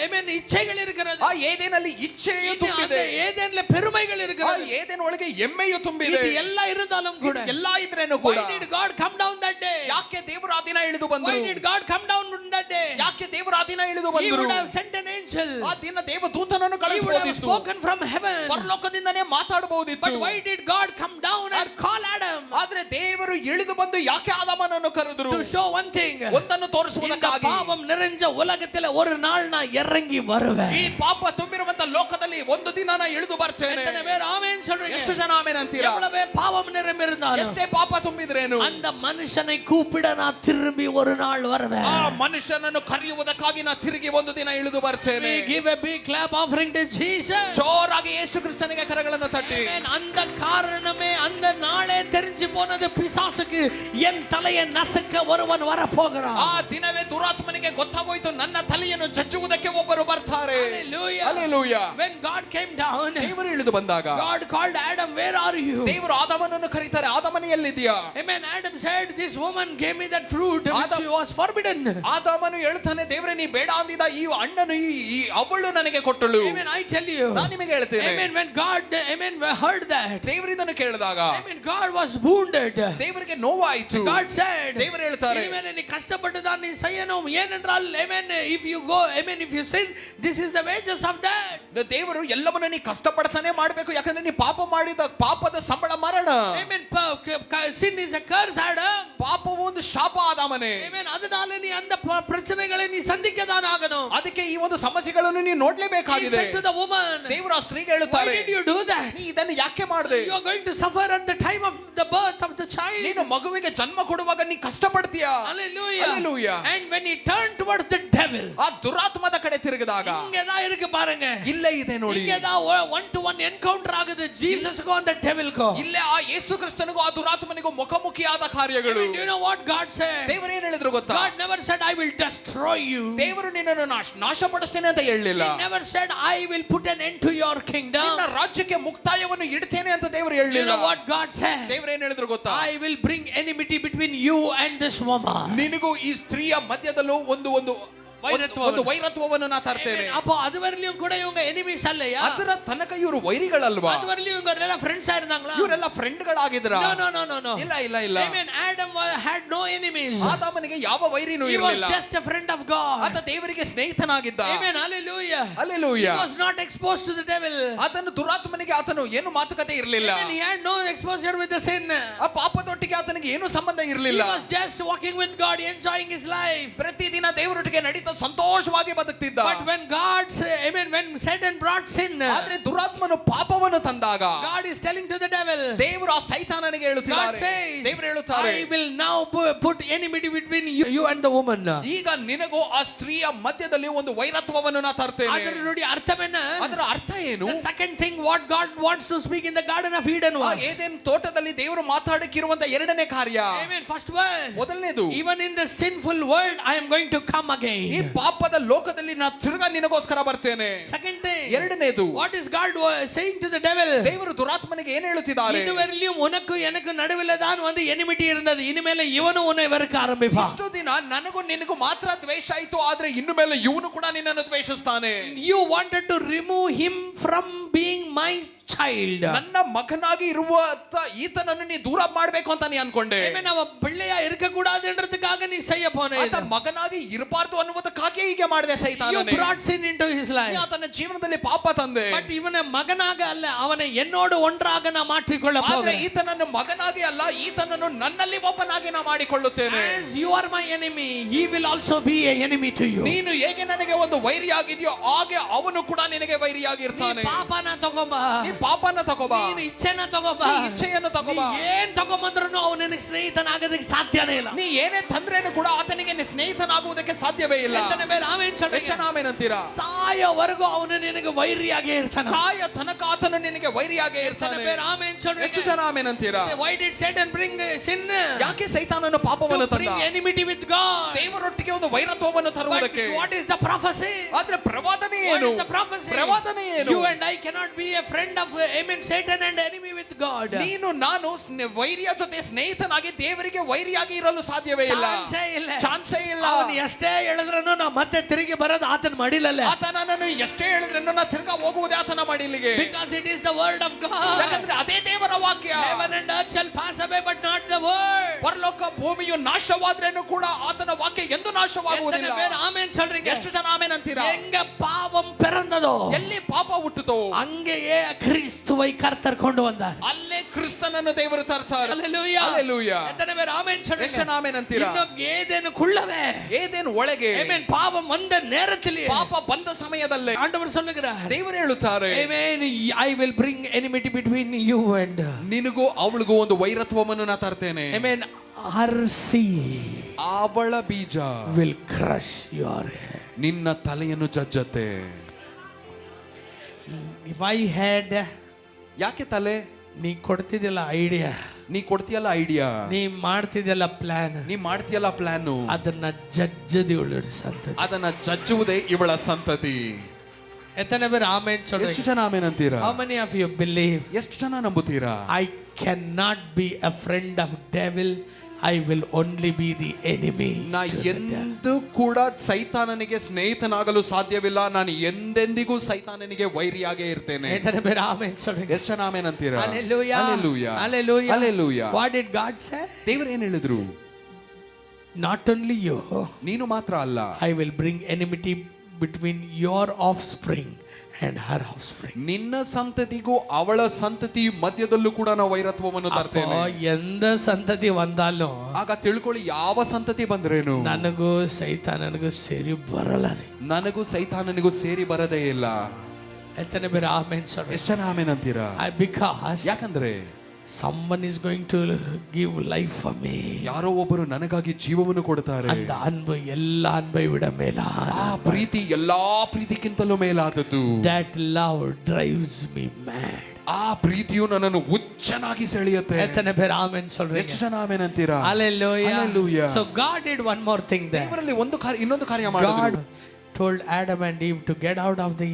S2: ಆಮೆನ್ ಇಚ್ಛೆಗಳು இருக்கிறது.
S3: ಆ ಏದೇನಲ್ಲಿ ಇಚ್ಛೆಯು ತುಂಬಿದೆ.
S2: அந்த ஏதேனிலே பெருமைகள்
S3: ಆ
S2: இருக்கிறது.
S3: ಏದೇನ ಒಳಗೆ ಹೆಮ್ಮೆಯು ತುಂಬಿದೆ.
S2: ಇದು ಎಲ್ಲ ಇರದಾலும் ಕೂಡ
S3: ಎಲ್ಲ ಇದ್ರೇನು ಕೂಡ.
S2: Why did God come down that day?
S3: ಯಾಕೆ ದೇವರು ಆ ದಿನ ಇಳಿದು ಬಂದರು?
S2: Why did God come down on that day?
S3: ಯಾಕೆ ದೇವರು ಆ ದಿನ ಇಳಿದು
S2: He
S3: ಬಂದರು?
S2: would have sent an angel.
S3: ಆ ದಿನ ದೇವದೂತನನ್ನು
S2: He would have
S3: ಕಳಿಸಬಹುದಿತ್ತು.
S2: spoken from heaven.
S3: ಪರಲೋಕದಿಂದನೇ ಮಾತಾಡಬಹುದಿತ್ತು.
S2: But why did God come down and call Adam?
S3: ಆದ್ರೆ ದೇವರು ಇಳಿದು ಬಂದು ಯಾಕೆ ಆದಾಮನನ್ನು ಕರೆದರು?
S2: To show one thing.
S3: ಒಂದನ್ನು ತೋರಿಸುವುದಕ್ಕಾಗಿ.
S2: ಪಾಪಂ நிறைஞ்ச உலகத்தில் ஒரு நாள் நான் இறங்கி வருவேன்.
S3: ಈ ಪಾಪ ತುಂಬಿರುವಂತ ಲೋಕದಲ್ಲಿ ಒಂದು ದಿನ ನಾನು ಇಳಿದು ಬರ್ತೇನೆ.
S2: ಎಷ್ಟನೇ பேர் ಆಮೆನ್ சொல்றீங்க?
S3: ಎಷ್ಟು ಜನ ಆಮೆನ್ ಅಂತೀರಾ?
S2: எவ்வளவே பாவம் நிரம்பியிருந்தாலும்
S3: ಎಷ್ಟೇ ಪಾಪ ತುಂಬಿದ್ರೇನು
S2: அந்த மனுஷனை கூப்பிட நான் திரும்பி ஒரு நாள் வருவேன்.
S3: ಆ ಮನುಷ್ಯನನ್ನು ಕರೆಯುವುದಕ್ಕಾಗಿ ನಾನು ತಿರುಗಿ ಒಂದು ದಿನ ಇಳಿದು ಬರ್ತೇನೆ.
S2: Give a big clap offering to Jesus.
S3: ಜೋರಾಗಿ ಯೇಸು ಕ್ರಿಸ್ತನಿಗೆ ಕರಗಳನ್ನು ತಟ್ಟಿ.
S2: அந்த காரணமே அந்த நாளே தெரிஞ்சு போனது பிசாசுக்கு என் தலையை நசுக்க ஒருவன் வர போகிறான்.
S3: ಆ ದಿನವೇ ದುರಾತ್ಮನಿಗೆ ಗೊತ್ತಾಗೋಯ್ತು ನನ್ನ ತಲೆಯನ್ನು ಜಜ್ಜುವುದಕ್ಕೆ ಒಬ್ಬರು ಬರ್ತಾರೆ.
S2: Hallelujah. When God came down,
S3: ದೇವರು ಇಳಿದು ಬಂದಾಗ
S2: God called Adam, where are you?
S3: ದೇವರು ಆದಾಮನನ್ನು ಕರೀತಾರೆ, ಆದಾಮನೇ ಎಲ್ಲಿದ್ದೀಯಾ?
S2: Amen. Adam said, this woman gave me that fruit which was forbidden.
S3: ಆದಾಮನು ಹೇಳ್ತಾನೆ, ದೇವರೇ ನೀ ಬೇಡ ಅಂದಿದ್ದ ಈ ಹಣ್ಣನ್ನು ಈ ಅವಳು ನನಗೆ ಕೊಟ್ಟಳು.
S2: Amen. I tell you,
S3: ನಾನು ನಿಮಗೆ ಹೇಳ್ತೇನೆ.
S2: Amen. When God, amen, heard that,
S3: ದೇವರು ಇದನ್ನು ಕೇಳಿದಾಗ,
S2: Amen, God was wounded.
S3: ದೇವರಿಗೆ ನೋವಾಯಿತು.
S2: God said,
S3: ದೇವರು ಹೇಳ್ತಾರೆ,
S2: ಇನಿಮೇಲೆ ನೀ ಕಷ್ಟಪಟ್ಟು தான் ನೀ செய்யணும். ஏனென்றால், amen, if you go, amen, if you sin, this is the wages of that.
S3: ದೇವರು ಎಲ್ಲವನ್ನ ನೀ ಕಷ್ಟಪಡ್ತಾನೆ ಮಾಡಬೇಕು, ಯಾಕಂದ್ರೆ ನೀ ಪಾಪ ಮಾಡಿದ ಪಾಪದ ಸಂಬಳ ಮರಣ.
S2: Amen. Sin is a curse, Adam.
S3: ಪಾಪವು ಒಂದು ಶಾಪ ಆದಾಮನೇ.
S2: Amen. ಅದனால ನೀ அந்த ಪ್ರಚನೆகளை ನೀ ಸಂಧಿಕದಾನ ಆಗணும்.
S3: ಅದಕ್ಕೆ ಈ ಒಂದು ಸಮಸ್ಯೆಗಳನ್ನು ನೀ ನೋಡ್ಲೇಬೇಕಾಗಿದೆ.
S2: He said to the woman,
S3: ದೇವರು ಆ ಸ್ತ್ರೀಗೆ ಹೇಳುತ್ತಾರೆ,
S2: why did you do that?
S3: ನೀ ಇದನ್ನು ಯಾಕೆ ಮಾಡಿದೆ?
S2: You are going to suffer at the time of the birth of the child.
S3: ನೀನು ಮಗುವಿಗೆ ಜನ್ಮ ಕೊಡುವಾಗ ನೀ ಕಷ್ಟಪಡ್ತೀಯಾ?
S2: Hallelujah.
S3: Hallelujah.
S2: And when he turned towards the devil,
S3: ಆ ದುರಾತ್ಮದ ಕಡೆ ತಿರುಗಿದಾಗ
S2: இங்கதான் இருக்கு பாருங்க.
S3: ಇಲ್ಲೇ ಇದೆ ನೋಡಿ.
S2: இங்கதான் one to one encounter ಆಗುது ಜೀಸಸ್ಗೂ and the devilಗೂ.
S3: ಇಲ್ಲೇ ಆ ಯೇಸು ಕ್ರಿಸ್ತನಿಗೂ ಆ ದುರಾತ್ಮನಿಗೂ ಮುಖಾಮುಖಿಯಾದ ಕಾರ್ಯಗಳು.
S2: Do you know what God said?
S3: ದೇವರು ಏನು ಹೇಳಿದ್ರು ಗೊತ್ತಾ?
S2: God never said I will destroy you.
S3: ದೇವರು ನಿನ್ನನ್ನು ನಾಶಪಡಿಸ್ತೇನೆ ಅಂತ ಹೇಳಲಿಲ್ಲ.
S2: He never said I will put an end to your kingdom.
S3: ನಿನ್ನ ರಾಜ್ಯಕ್ಕೆ ಮುಕ್ತಾಯವನ್ನು ಇಡ್ತೇನೆ ಅಂತ ದೇವರು
S2: You
S3: ಹೇಳಲಿಲ್ಲ.
S2: know what God said?
S3: ದೇವರು ಏನು ಹೇಳಿದ್ರು ಗೊತ್ತಾ?
S2: I will bring enmity between you and this woman.
S3: ನಿನಗೂ ಈ ಸ್ತ್ರೀಯ ಮಧ್ಯದಲ್ಲೂ ಒಂದು ವೈರತ್ವವನ್ನು ನಾ ತರ್ತೇನೆ.
S2: அப்போ அதுவரையிலும் கூட இவங்க எனிமீஸ் அல்லையா?
S3: ಅದರ ತನಕ ಇವರು ವೈರಿಗಳಲ್ವಾ?
S2: அதுவரையிலும் இவங்க எல்லாம் ಫ್ರೆಂಡ್ಸ್ ಆಗಿರந்தாங்களா?
S3: ಇವರೆಲ್ಲ ಫ್ರೆಂಡ್ಗಳಾಗಿದ್ರಾ?
S2: No.
S3: ಇಲ್ಲ.
S2: Amen. Adam had no enemies.
S3: ಆದಾಮನಿಗೆ ಯಾವ ವೈರಿನೂ
S2: He was
S3: ಇರಲಿಲ್ಲ.
S2: just a friend of God.
S3: ಆತ ದೇವರಿಗೆ ಸ್ನೇಹಿತನಾಗಿದ್ದ.
S2: Amen. Hallelujah.
S3: Hallelujah.
S2: He was not exposed to the devil.
S3: ಆತನು ದುರಾತ್ಮನಿಗೆ ಆತನು ಏನು ಮಾತುಕತೆ ಇರಲಿಲ್ಲ.
S2: Amen. He had no exposure with the sin.
S3: ಆ ಪಾಪದೊಟ್ಟಿಗೆ ಆತನಿಗೆ ಏನು ಸಂಬಂಧ ಇರಲಿಲ್ಲ.
S2: He was just walking with God, enjoying his life.
S3: ಪ್ರತಿದಿನ ದೇವರೊಟ್ಟಿಗೆ ನಡೀತಾ ಸಂತೋಷವಾಗಿ ಬದುಕ್ತಿದ್ದ.
S2: But when God, amen, when Satan brought sin,
S3: ಆದ್ರೆ ದುರಾತ್ಮನು ಪಾಪವನ್ನು ತಂದಾಗ
S2: God is telling to the devil,
S3: ದೇವರು ಆ ಸೈತಾನನಿಗೆ ಹೇಳುತ್ತಿದ್ದಾರೆ, ದೇವರು ಹೇಳುತ್ತಾರೆ,
S2: I will now put enmity between you and the woman.
S3: ಈಗ ನಿನಗೂ ಆ ಸ್ತ್ರೀಯ ಮಧ್ಯದಲ್ಲಿ ಒಂದು ವೈರತ್ವವನ್ನು ನಾ ತರ್ತೇನೆ.
S2: ಅದರ ನೋಡಿ ಅರ್ಥವೇನ?
S3: ಅದರ ಅರ್ಥ ಏನು?
S2: The second thing what God wants to speak in the Garden of Eden was,
S3: Eden ತೋಟದಲ್ಲಿ ದೇವರು ಮಾತಾಡಕ್ಕಿರುವಂತ ಎರಡನೇ ಕಾರ್ಯ.
S2: Amen. First word.
S3: ಮೊದಲನೇದು,
S2: Even in the sinful world I am going to come again.
S3: ಈ ಪಾಪದ ಲೋಕದಲ್ಲಿ ನಾನು ತಿರುಗಾ ನಿನಗೋಸ್ಕರ ಬರ್ತೇನೆ.
S2: Second thing.
S3: ಎರಡನೇದು,
S2: What is God saying to the devil?
S3: ದೇವರು ದುರಾತ್ಮನಿಗೆ ಏನು ಹೇಳುತ್ತಿದ್ದಾರೆ?
S2: இதுவரையிலும் உனக்கு எனக்கு நடுவில் தான் வந்து எனிமிட்டி இருந்தது, இனிமேல ಇವನು உன்னை வெறுக்க ஆரம்பிப்பா.
S3: ಇಷ್ಟು ದಿನ ನನಗೂ ನಿನಗೂ ಮಾತ್ರ ದ್ವೇಷ ಆಯಿತು, ಆದ್ರೆ ಇನ್ನು ಮೇಲೆ ಇವನು ಕೂಡ ನಿನ್ನನ್ನು ದ್ವೇಷಿಸ್ತಾನೆ.
S2: You wanted to remove him from being my child.
S3: ನನ್ನ ಮಗನಾಗಿ ಇರುವ ಈತನನ್ನು ನೀ ದೂರ ಮಾಡಬೇಕು ಅಂತ ನೀ ಅನ್ಕೊಂಡೆ.
S2: Amen. அவ பிள்ளையா இருக்க கூடாதுன்றதுக்காக நீ செய்ய போனே.
S3: ಆತ ಮಗನಾಗಿ ಇರಬಾರದು ಅನ್ನುವುದಕ್ಕಾಗಿ ಹೀಗೆ ಮಾಡಿದೆ ಸೈತಾನನೇ.
S2: You brought sin into his life.
S3: ಆತನ ಜೀವನದಲ್ಲಿ ಪಾಪ ತಂದೆ.
S2: But ಇವನ ಮಗನಾಗ ಅಲ್ಲ, ಅವனை என்னோடு ஒன்றாக நான் மாற்றிಕೊಳ್ಳ
S3: ಆದ್ರೆ
S2: போகிறேன்.
S3: ಈತನನ್ನು ಮಗನಾಗಿ ಅಲ್ಲ, ಈತನನ್ನು ನನ್ನಲ್ಲಿ ಒಬ್ಬನಾಗಿ ನಾನು ಮಾಡಿಕೊಳ್ಳುತ್ತೇನೆ.
S2: As you are my enemy, he will also be a enemy to you.
S3: ನೀನು ಹೇಗೆ ನನಗೆ ಒಂದು ವೈರಿಯಾಗಿದೆಯೋ ಹಾಗೆ ಅವನು ಕೂಡ ನಿನಗೆ ವೈರಿಯಾಗಿರ್ತಾನೆ.
S2: ಪಾಪನ ತಗೊಂಬಾ,
S3: ನೀ ಪಾಪನ ತಗೋಬಾ,
S2: ನೀನು ಇಚ್ಛೆನ ತಗೋಬಾ,
S3: ನೀ ಇಚ್ಛೆಯನ್ನು ತಗೋಬಾ.
S2: ಏನ್ ತಗೊಂಬಂದ್ರೂ ಅವನು ನಿನಗೆ ಸ್ನೇಹಿತನಾಗೋದಕ್ಕೆ ಸಾಧ್ಯನೇ ಇಲ್ಲ.
S3: ನೀ ಏನೇ ತಂದ್ರೇನು ಕೂಡ ಆತನಿಗೆ ಸ್ನೇಹಿತನಾಗುವುದಕ್ಕೆ ಸಾಧ್ಯವೇ ಇಲ್ಲ. ಅಂತೀರಾ?
S2: ಸಾಯವರೆಗೂ ಅವನು ನಿನಗೆ ವೈರಿಯಾಗೇ ಇರ್ತಾನೆ.
S3: ಸಾಯ ತನಕ ಆತನು ನಿನಗೆ ವೈರಿಯಾಗೇ ಇರ್ತಾನೆ. ಎಷ್ಟು ಜನ ಆಮೆನ್ ಅಂತೀರಾ?
S2: Why did Satan bring sin?
S3: ಯಾಕೆ ಸೈತಾನನು ಪಾಪವನ್ನು ತಂದ?
S2: Bring enmity with God.
S3: ದೇವರೊಟ್ಟಿಗೆ ಒಂದು ವೈರತ್ವವನ್ನು ತರುವುದಕ್ಕೆ.
S2: What is the prophecy?
S3: ಆದ್ರೆ ಪ್ರವಾದನೆ ಏನು?
S2: What is the prophecy?
S3: ಪ್ರವಾದನೆ ಏನು?
S2: You and I cannot be a friend of amen Satan and enemy with God.
S3: ನೀನು ನಾನು ವೈರಿಯ ಜೊತೆ ಸ್ನೇಹಿತನಾಗಿ ದೇವರಿಗೆ ವೈರಿಯಾಗಿ ಇರಲು ಸಾಧ್ಯವೇ ಇಲ್ಲ. ಚಾನ್ಸೇ ಇಲ್ಲ.
S2: ಅವನು ಎಷ್ಟೇ ಹೇಳಿದ್ರೂ ನಾವು ಮತ್ತೆ ತಿರುಗಿ ಬರೋದು ಆತನ ಮಡಿಲಲ್ಲೇ.
S3: ಆತನ ನಾನು ಎಷ್ಟೇ ಹೇಳಿದ್ರೂ ನಾನು ತಿರುಗಾ ಹೋಗುವುದೇ ಆತನ ಮಡಿಲಿಗೆ.
S2: Because it is the word of God.
S3: ಯಾಕಂದ್ರೆ ಅದೇ ದೇವರ ವಾಕ್ಯ.
S2: Heaven and earth shall pass away but not the word.
S3: ಪರಲೋಕ ಭೂಮಿಯು ನಾಶವಾದ್ರೇನು ಕೂಡ ಆತನ ವಾಕ್ಯ ಎಂದು ನಾಶವಾಗುವುದಿಲ್ಲ.
S2: ಆಮೆನ್ சொல்றீங்க?
S3: ಎಷ್ಟು ಜನ ಆಮೆನ್ ಅಂತೀರಾ?
S2: எங்க பாவம் பிறந்ததோ,
S3: ಎಲ್ಲಿ ಪಾಪ ಹುಟ್ಟಿತೋ
S2: அங்கேயே கிறிஸ்துவை கர்த்தர் கொண்டு வந்தார்.
S3: ಅಲ್ಲೇ ಕ್ರಿಸ್ತನನ್ನು ದೇವರು ತರ್ತಾರೆ.
S2: ஹalleluya
S3: ஹalleluya.
S2: எத்தனை பேர் ஆமென் சொல்றீங்க?
S3: ಎಷ್ಟು ಜನ ಆಮೆನ್ ಅಂತೀರಾ?
S2: ಇನ್ನು ಏದೇನುக்குள்ளவே,
S3: ಏದೇನು ಒಳಗೆ,
S2: ಆಮೆನ್, ಪಾಪம் வந்த நேரத்திலே,
S3: ಪಾಪ ಬಂದ ಸಮಯದಲ್ಲೇ
S2: ಆಂಡವರು சொல்லுகிறார்,
S3: ದೇವರು ಹೇಳುತ್ತಾರೆ,
S2: amen, I will bring enmity between you and
S3: ನಿನಗೂ ಅವಳಿಗೂ ಒಂದು ವೈರತ್ವವನ್ನು ನಾನು ತರ್ತೇನೆ.
S2: ಆಮೆನ್. her seed,
S3: ಅವಳ ಬೀಜ
S2: will crush your head.
S3: ನಿನ್ನ ತಲೆಯನ್ನು ಜಜ್ಜತ್ತೆ.
S2: if I had,
S3: ಯಾಕೆ ತಲೆ?
S2: ನೀ ಕೊಡ್ತಿದ್ದಿಲ್ಲ ಐಡಿಯಾ,
S3: ನೀ ಕೊಡ್ತೀಯಲ್ಲ ಐಡಿಯಾ,
S2: ನೀ ಮಾಡ್ತಿದ್ಯಲ್ಲ ಪ್ಲಾನ್,
S3: ನೀ ಮಾಡ್ತೀಯಲ್ಲ ಪ್ಲಾನ್,
S2: ಅದನ್ನ ಜಜ್ಜದಿವಳು ಸಂತತಿ,
S3: ಅದನ್ನ ಜಜ್ಜುವುದೇ ಇವಳ ಸಂತತಿ.
S2: ಎತ್ತನೆ ಬೇರೆ ಆಮೆನ್ ಚೊಳ್ಳಿ.
S3: ಎಷ್ಟು ಜನ ಆಮೆನ್ ಅಂತೀರಾ?
S2: How many of you believe?
S3: ಎಷ್ಟು ಜನ ನಂಬುತ್ತೀರಾ?
S2: I cannot be a friend of devil, I will only be the enemy.
S3: ನಾ ಎಂದೂ ಕೂಡ ಸೈತಾನನಿಗೆ ಸ್ನೇಹಿತನಾಗಲು ಸಾಧ್ಯವಿಲ್ಲ, ನಾನು ಎಂದೆಂದಿಗೂ ಸೈತಾನನಿಗೆ ವೈರಿಯಾಗೇ ಇರ್ತೇನೆ.
S2: ಎತ್ತನೆ ಬೇರೆ ಆಮೆನ್ ಚೊಳ್ಳಿ.
S3: ಎಷ್ಟು ಜನ ಆಮೆನ್ ಅಂತೀರಾ?
S2: Hallelujah.
S3: Hallelujah.
S2: Hallelujah.
S3: Hallelujah.
S2: What did God say?
S3: ದೇವರು ಏನು ಹೇಳಿದ್ರು?
S2: Not only you,
S3: ನೀನು ಮಾತ್ರ ಅಲ್ಲ,
S2: I will bring enmity between your offspring and her offspring.
S3: ನಿನ್ನ ಸಂತತಿಗೂ ಅವಳ ಸಂತತಿ ಮಧ್ಯದಲ್ಲೂ ಕೂಡ ನಾವು ವೈರತ್ವವನ್ನು ತರ್ತೇನೆ.
S2: ಎಂದ ಸಂತತಿ ಬಂದಾலும்,
S3: ಆಗ ತಿಳ್ಕೊಳ್ಳಿ, ಯಾವ ಸಂತತಿ ಬಂದ್ರೇನು
S2: ನನಗೂ ಸೈತಾನನಿಗೂ ಸೇರಿ ಬರಲ್ಲ.
S3: ನನಗೂ ಸೈತಾನನಿಗೂ ಸೇರಿ ಬರದೇ ಇಲ್ಲ.
S2: ಎತ್ತನೆ ಬೇರೆ ಆಮೆನ್ ಸರ್.
S3: ಎಷ್ಟು ಜನ ಆಮೆನ್ ಅಂತೀರಾ?
S2: Because
S3: ಯಾಕಂದ್ರೆ
S2: someone is going to give life for me.
S3: ಯಾರೋ ಒಬ್ಬರು ನನಗಾಗಿ ಜೀವವನ್ನು ಕೊಡ್ತಾರೆ.
S2: அந்த அன்பு எல்லா அன்பை விட மேலான,
S3: ಆ ಪ್ರೀತಿ ಎಲ್ಲಾ ಪ್ರೀತಿಗಿಂತಲೂ ಮೇಲಾದದ್ದು.
S2: that love drives me mad.
S3: ಆ ಪ್ರೀತಿಯು ನನ್ನನ್ನು ಹುಚ್ಚನಾಗಿ ಸೆಳೆಯುತ್ತೆ.
S2: ಎತ್ತನೆ ಬೇರೆ ಆಮೆನ್ சொல்றீங்க?
S3: ಎಷ್ಟು ಜನ ಆಮೆನ್ ಅಂತೀರಾ?
S2: Hallelujah.
S3: Hallelujah.
S2: So God did one more thing there.
S3: ದೇವರಲ್ಲಿ ಇನ್ನೊಂದು ಕಾರ್ಯ ಮಾಡಿದ್ರು.
S2: God told Adam and Eve to get out of the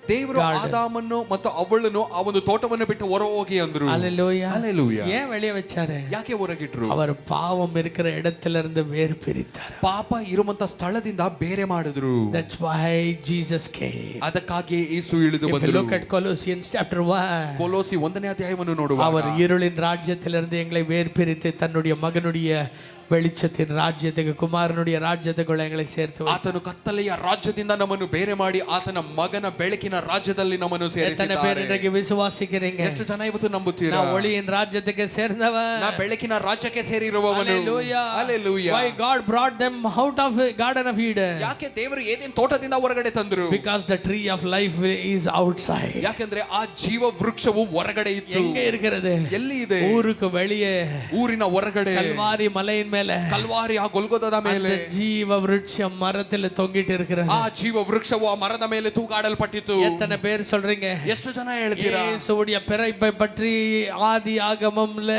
S3: ದೇವರು ಆದಾಮನ್ನು ಮತ್ತು ಅವಳನ್ನು ಆ ಒಂದು ತೋಟವನ್ನು ಬಿಟ್ಟು ಹೊರ ಹೋಗಿ ಅಂದ್ರು.
S2: Hallelujah.
S3: Hallelujah.
S2: ஏன் வெளிய வச்சாரு?
S3: ಯಾಕೆ ಹೊರಗಿಟ್ರು?
S2: அவர் பாவம் இருக்கிற இடத்துல இருந்து வேறு பிரித்தார்.
S3: ಪಾಪ ಇರುವಂತ ಸ್ಥಳದಿಂದ ಬೇರೆ ಮಾಡಿದ್ರು.
S2: That's why Jesus came.
S3: ಅದಕ್ಕಾಗಿ ಯೇಸು ಇಳಿದು
S2: If you
S3: ಬಂದರು.
S2: look at Colossians chapter 1,
S3: ಕೊಲೋಸಿ 1ನೇ ಅಧ್ಯಾಯವನ್ನು ನೋಡುವಾಗ,
S2: அவர் இருளின் ராஜ்யத்திலிருந்து எங்களை வேறு பிரித்து தன்னுடைய மகனுடைய வெளிச்சத்தின் ராஜ்யத்துக்கு, குமாரனுடைய ராஜ்யத்துக்குள்ள எங்களை சேர்த்து,
S3: ಆತನು ಕತ್ತಲೆಯ ರಾಜ್ಯದಿಂದ ನಮ್ಮನ್ನು ಬೇರೆ ಮಾಡಿ ಆತನ ಮಗನ ಬೆಳಕಿನ ರಾಜ್ಯದಲ್ಲಿ ನಮ್ಮನ್ನು
S2: எத்தனை பேர்
S3: ಸೇರಿಸಿದ್ದಾರೆ.
S2: இன்றைக்கு விசுவாசிக்கிறீங்க?
S3: ಎಷ್ಟು ಜನ ಇವತ್ತು ನಂಬುತ್ತೀರಾ?
S2: நான் ஒளியின் ராஜ்யத்துக்கு சேர்ந்தவன்,
S3: ನಾ ಬೆಳಕಿನ ರಾಜ್ಯಕ್ಕೆ ಸೇರಿರುವವನು.
S2: Hallelujah.
S3: Hallelujah.
S2: Why God brought them out of Garden of Eden?
S3: ಯಾಕೆ ದೇವರು ಏದೇನ್ ತೋಟದಿಂದ ಹೊರಗಡೆ ತಂದ್ರು?
S2: Because the tree of life is outside.
S3: ಯಾಕಂದ್ರೆ ಆ ಜೀವ ವೃಕ್ಷವು ಹೊರಗಡೆ ಇತ್ತು.
S2: எங்க இருக்கிறது?
S3: ಎಲ್ಲಿ ಇದೆ?
S2: ஊருக்கு வெளியே,
S3: ಊರಿನ ಹೊರಗಡೆ,
S2: கல்வாரி மலையின் ಮೇಲೆ
S3: ಕಲ್ವಾರಿ ಆ ಗೊಲ್ಗೊಥದ ಮೇಲೆ
S2: அந்த ஜீவ விருட்சம் மரத்துல தொங்கிட்டு இருக்கிறது.
S3: ಆ ಜೀವ ವೃಕ್ಷವು ಆ ಮರದ ಮೇಲೆ ತೂಗಾಡಲ್ಪಟ್ಟಿತು.
S2: எத்தனை பேர் சொல்றீங்க?
S3: ಎಷ್ಟು ಜನ ಹೇಳ್ತೀರಾ?
S2: இயேசுவுடைய பிறப்பை பற்றி ஆதி ஆகமம்ல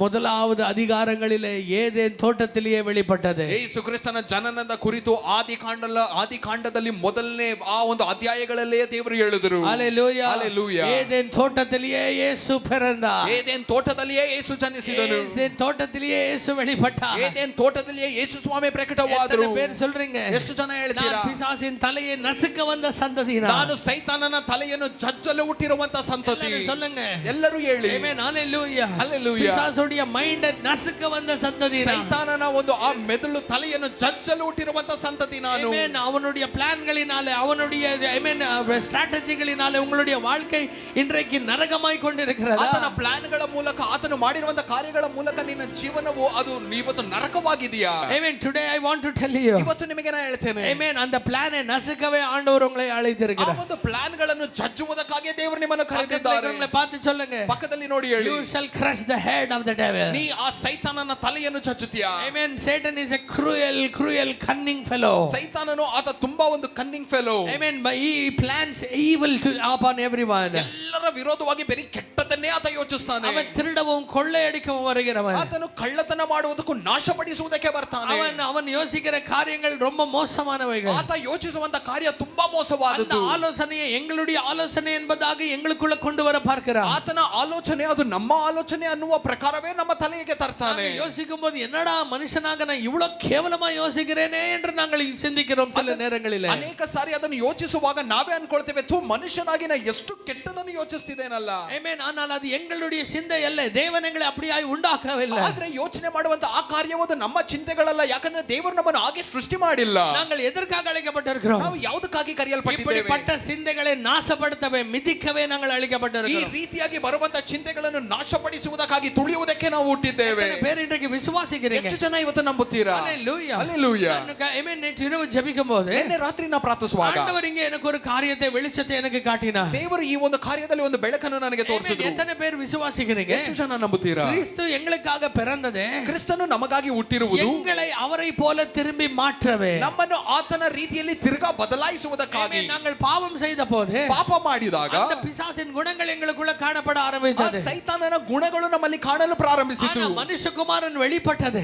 S2: முதலாவது அதிகாரங்களிலே ஏதேன் தோட்டத்திலேயே வெளிப்பட்டது.
S3: ಯೇಸು ಕ್ರಿಸ್ತನ ಜನನದ ಕುರಿತು ಆದಿಕಾಂಡದಲ್ಲಿ ಮೊದಲನೇ ಆ ಒಂದು ಅಧ್ಯಾಯಗಳಲ್ಲೇ ದೇವರು ಹೇಳಿದರು.
S2: ஹalleluya.
S3: ஹalleluya.
S2: ஏதேன் தோட்டத்திலேயே இயேசு பிறந்தார்.
S3: ಏದೇನ್ ತೋಟದಲ್ಲಿಯೇ ಯೇಸು ಜನಿಸಿದನು.
S2: ஏதேன் தோட்டத்திலேயே இயேசு வெளிப்பட்டார்.
S3: ಏದೇನ್ ತೋಟದಲ್ಲಿಯೇ ಯೇಸು ಸ್ವಾಮಿ ಪ್ರಕಟವಾದರು.
S2: எத்தனை பேர் சொல்றீங்க?
S3: ಎಷ್ಟು ಜನ ಹೇಳ್ತೀರಾ?
S2: நான் பிசாசின் தலையை ನಸುಕ வந்த ಸಂತತಿ.
S3: ನಾನು ಸೈತಾನನ ತಲೆಯನ್ನು ಜಜ್ಜಲು ಹುಟ್ಟಿರುವಂತ ಸಂತತಿ.
S2: சொல்லுங்க.
S3: ಎಲ್ಲರೂ ಹೇಳಿ.
S2: ಆಮೆನ್. ஹalleluya.
S3: ஹalleluya.
S2: பிசாசுடைய மைண்ட் ನಸುಕ வந்த ಸಂತತಿ.
S3: ಸೈತಾನನ ಒಂದು ಆ ಮೆದುಳು ತಲೆಯನ್ನು ಜಜ್ಜಲು ಹುಟ್ಟಿರುವಂತ ಸಂತತಿ ನಾನು.
S2: ಆಮೆನ್. அவனுடைய பிளான்களினாலே அவனுடைய ಆಮೆನ್ ಸ್ಟ್ರಾಟಜಿಗಳಿனாலே உங்களுடைய வாழ்க்கை இன்றைக்கு நரகமாய் கொண்டிருக்கிறது.
S3: ಆತನ ಪ್ಲಾನ್ಗಳ ಮೂಲಕ ಆತನು ಮಾಡಿರುವಂತ ಕಾರ್ಯಗಳ ಮೂಲಕ ನಿನ್ನ ಜೀವನವು ಅದು ಇವತ್ತು ನರಕವಾಗಿದೆಯಾ?
S2: Amen. Today I want to tell you.
S3: ಇವತ್ತು ನಿಮಗೆ ನಾನು ಹೇಳ್ತೇನೆ.
S2: ಆಮೆನ್. அந்த பிளானை ನಸುಕவே ஆண்டவர் உங்களை அழைத்திருக்கிறார்.
S3: ಆ ಒಂದು ಪ್ಲಾನ್ಗಳನ್ನು ಜಜ್ಜುವುದಕ್ಕಾಗಿ ದೇವರು ನಿಮ್ಮನ್ನು ಕರೆದಿದ್ದಾರೆ.
S2: உங்களை பார்த்து சொல்லுங்க.
S3: ಪಕ್ಕದಲ್ಲಿ ನೋಡಿ ಹೇಳಿ.
S2: You shall crush the head of the devil.
S3: ನೀ ಆ ಸೈತಾನನ ತಲೆಯನ್ನು ಜಜ್ಜುತ್ತೀಯಾ?
S2: Amen. Satan is a cruel cunning fellow.
S3: ಸೈತಾನನು ಆತ ತುಂಬಾ ಒಂದು ಕನ್ನಿಂಗ್ fellow.
S2: Amen. But he plans evil upon everyone.
S3: ಎಲ್ಲರ ವಿರೋಧವಾಗಿ ಬರೀ ಕೆಟ್ಟದನ್ನೇ ಆತ ಯೋಚಿಸ್ತಾನೆ.
S2: ಅವನು திருடவும் கொள்ளையடிக்கவும் வருகிறவன்.
S3: ಆತನು ಕಳ್ಳತನ ಮಾಡುವುದಕ್ಕೂ ನಾಶಪಡಿಸುವುದಕ್ಕೆ ಬರ್ತಾನೆ.
S2: ಅವನು ಯೋಚಿக்கிற காரியங்கள் ரொம்ப மோசமானவைகள்.
S3: ಆತ ಯೋಚಿಸುವಂತ ಕಾರ್ಯ ತುಂಬಾ ಮೋಸವಾದದ್ದು.
S2: அந்த ஆலோசனையை எங்களுடைய ஆலோசனை என்பதாக எங்களுக்குள்ள கொண்டு வர பார்க்கிறார்.
S3: ಆತನ ಆಲೋಚನೆ ಅದು ನಮ್ಮ ಆಲೋಚನೆ ಅನ್ನುವ ಪ್ರಕಾರವೇ ನಮ್ಮ ತಲೆಗೆ ತರ್ತಾನೆ.
S2: யோசிக்கும்போது என்னடா மனுஷனாக நான் இவ்வளவு கேவலமா யோசிக்கிறேனே என்று நாங்கள் சிந்திக்கிறோம் சில நேரங்களிலே.
S3: ಅನೇಕ ಸಾರಿ ಅದನ್ನು ಯೋಚಿಸುವಾಗ ನಾವೇ ಅನ್ಕೊಳ್ತೇವೆ, ಥೂ ಮನುಷ್ಯನಾಗಿ ನಾ ಎಷ್ಟು ಕೆಟ್ಟದನ್ನು ಯೋಚಿಸ್ತಿದ್ದೇನಲ್ಲ.
S2: ಆಮೆನ್. ஆனால் அது எங்களுடைய சிந்தை அல்ல. தேவன் எங்களை அப்படியாய் உண்டாக்கவில்லை.
S3: ಆದ್ರೆ ಯೋಚನೆ ಮಾಡುವಂತ ಆ ಕಾರ್ಯವಾದ ನಮ್ಮ ಚಿಂತೆಗಳಲ್ಲ. ಯಾಕಂದ್ರೆ ದೇವರು ನಮ್ಮನ್ನು ಹಾಗೆ ಸೃಷ್ಟಿ ಮಾಡಿಲ್ಲ.
S2: நாங்கள் எதற்காக அழைக்கப்பட்டிருக்கிறோம்?
S3: ನಾವು ಯಾವುದಕ್ಕಾಗಿ ಕರೆಯಲ್ಪಟ್ಟಿದ್ದೇವೆ?
S2: இப்படிப்பட்ட சிந்தைகளை நாசப்படுத்தவே மிதிக்கவே நாங்கள்
S3: ಈ
S2: அழைக்கப்பட்டிருக்கிறோம்.
S3: ರೀತಿಯಾಗಿ ಬರುವಂತ ಚಿಂತೆಗಳನ್ನು ನಾಶಪಡಿಸುವುದಕ್ಕಾಗಿ ತುಳಿಯುವುದಕ್ಕೆ ನಾವು ಹುಟ್ಟಿದ್ದೇವೆ.
S2: பேர் இன்றைக்கு விசுவாசிக்கிறீங்க?
S3: ಎಷ್ಟು ಜನ ಇವತ್ತು ನಂಬುತ್ತೀರಾ?
S2: ஹalleluya.
S3: ಹalleluya.
S2: ಆಮೆನ್. நேற்று இரவு ஜெபிக்கும்போது
S3: ನಿನ್ನೆ ರಾತ್ರಿ ನಾವು ಪ್ರಾರ್ಥಿಸುವಾಗ
S2: ஆண்டவர் இங்கே எனக்கு ஒரு காரியத்தை வெளிச்சத்தை எனக்கு காட்டினார்.
S3: ದೇವರು ಈ ಒಂದು ಕಾರ್ಯದಲ್ಲಿ ಒಂದು ಬೆಳಕನ್ನು ನನಗೆ ತೋರಿಸಿದರು.
S2: எத்தனை பேர் விசுவாசிக்கிறீங்க?
S3: ಎಷ್ಟು ಜನ ನಂಬುತ್ತೀರಾ?
S2: கிறிஸ்து எங்களுக்காக பிறந்ததே
S3: ಕ್ರಿಸ್ತನು ನಮಗಾಗಿ ಹುಟ್ಟಿರುವುದು
S2: எங்களை அவரை போல திரும்பி மாற்றவே,
S3: ನಮ್ಮನ್ನು ಆತನ ರೀತಿಯಲ್ಲಿ ತಿರುಗಾ ಬದಲಾಯಿಸುವುದಕ್ಕಾಗಿ.
S2: நாங்கள் பாவம் செய்த போது
S3: ಪಾಪ ಮಾಡಿದಾಗ
S2: அந்த பிசாசின் குணங்கள் எங்களுக்குள்ள காணப்பட ஆரம்பித்தது.
S3: ಸೈತಾನನ ಗುಣಗಳು ನಮ್ಮಲ್ಲಿ ಕಾಣಲು ಪ್ರಾರಂಭಿಸಿತು.
S2: ஆனா மனுஷகுமாரன் வெளிப்பட்டது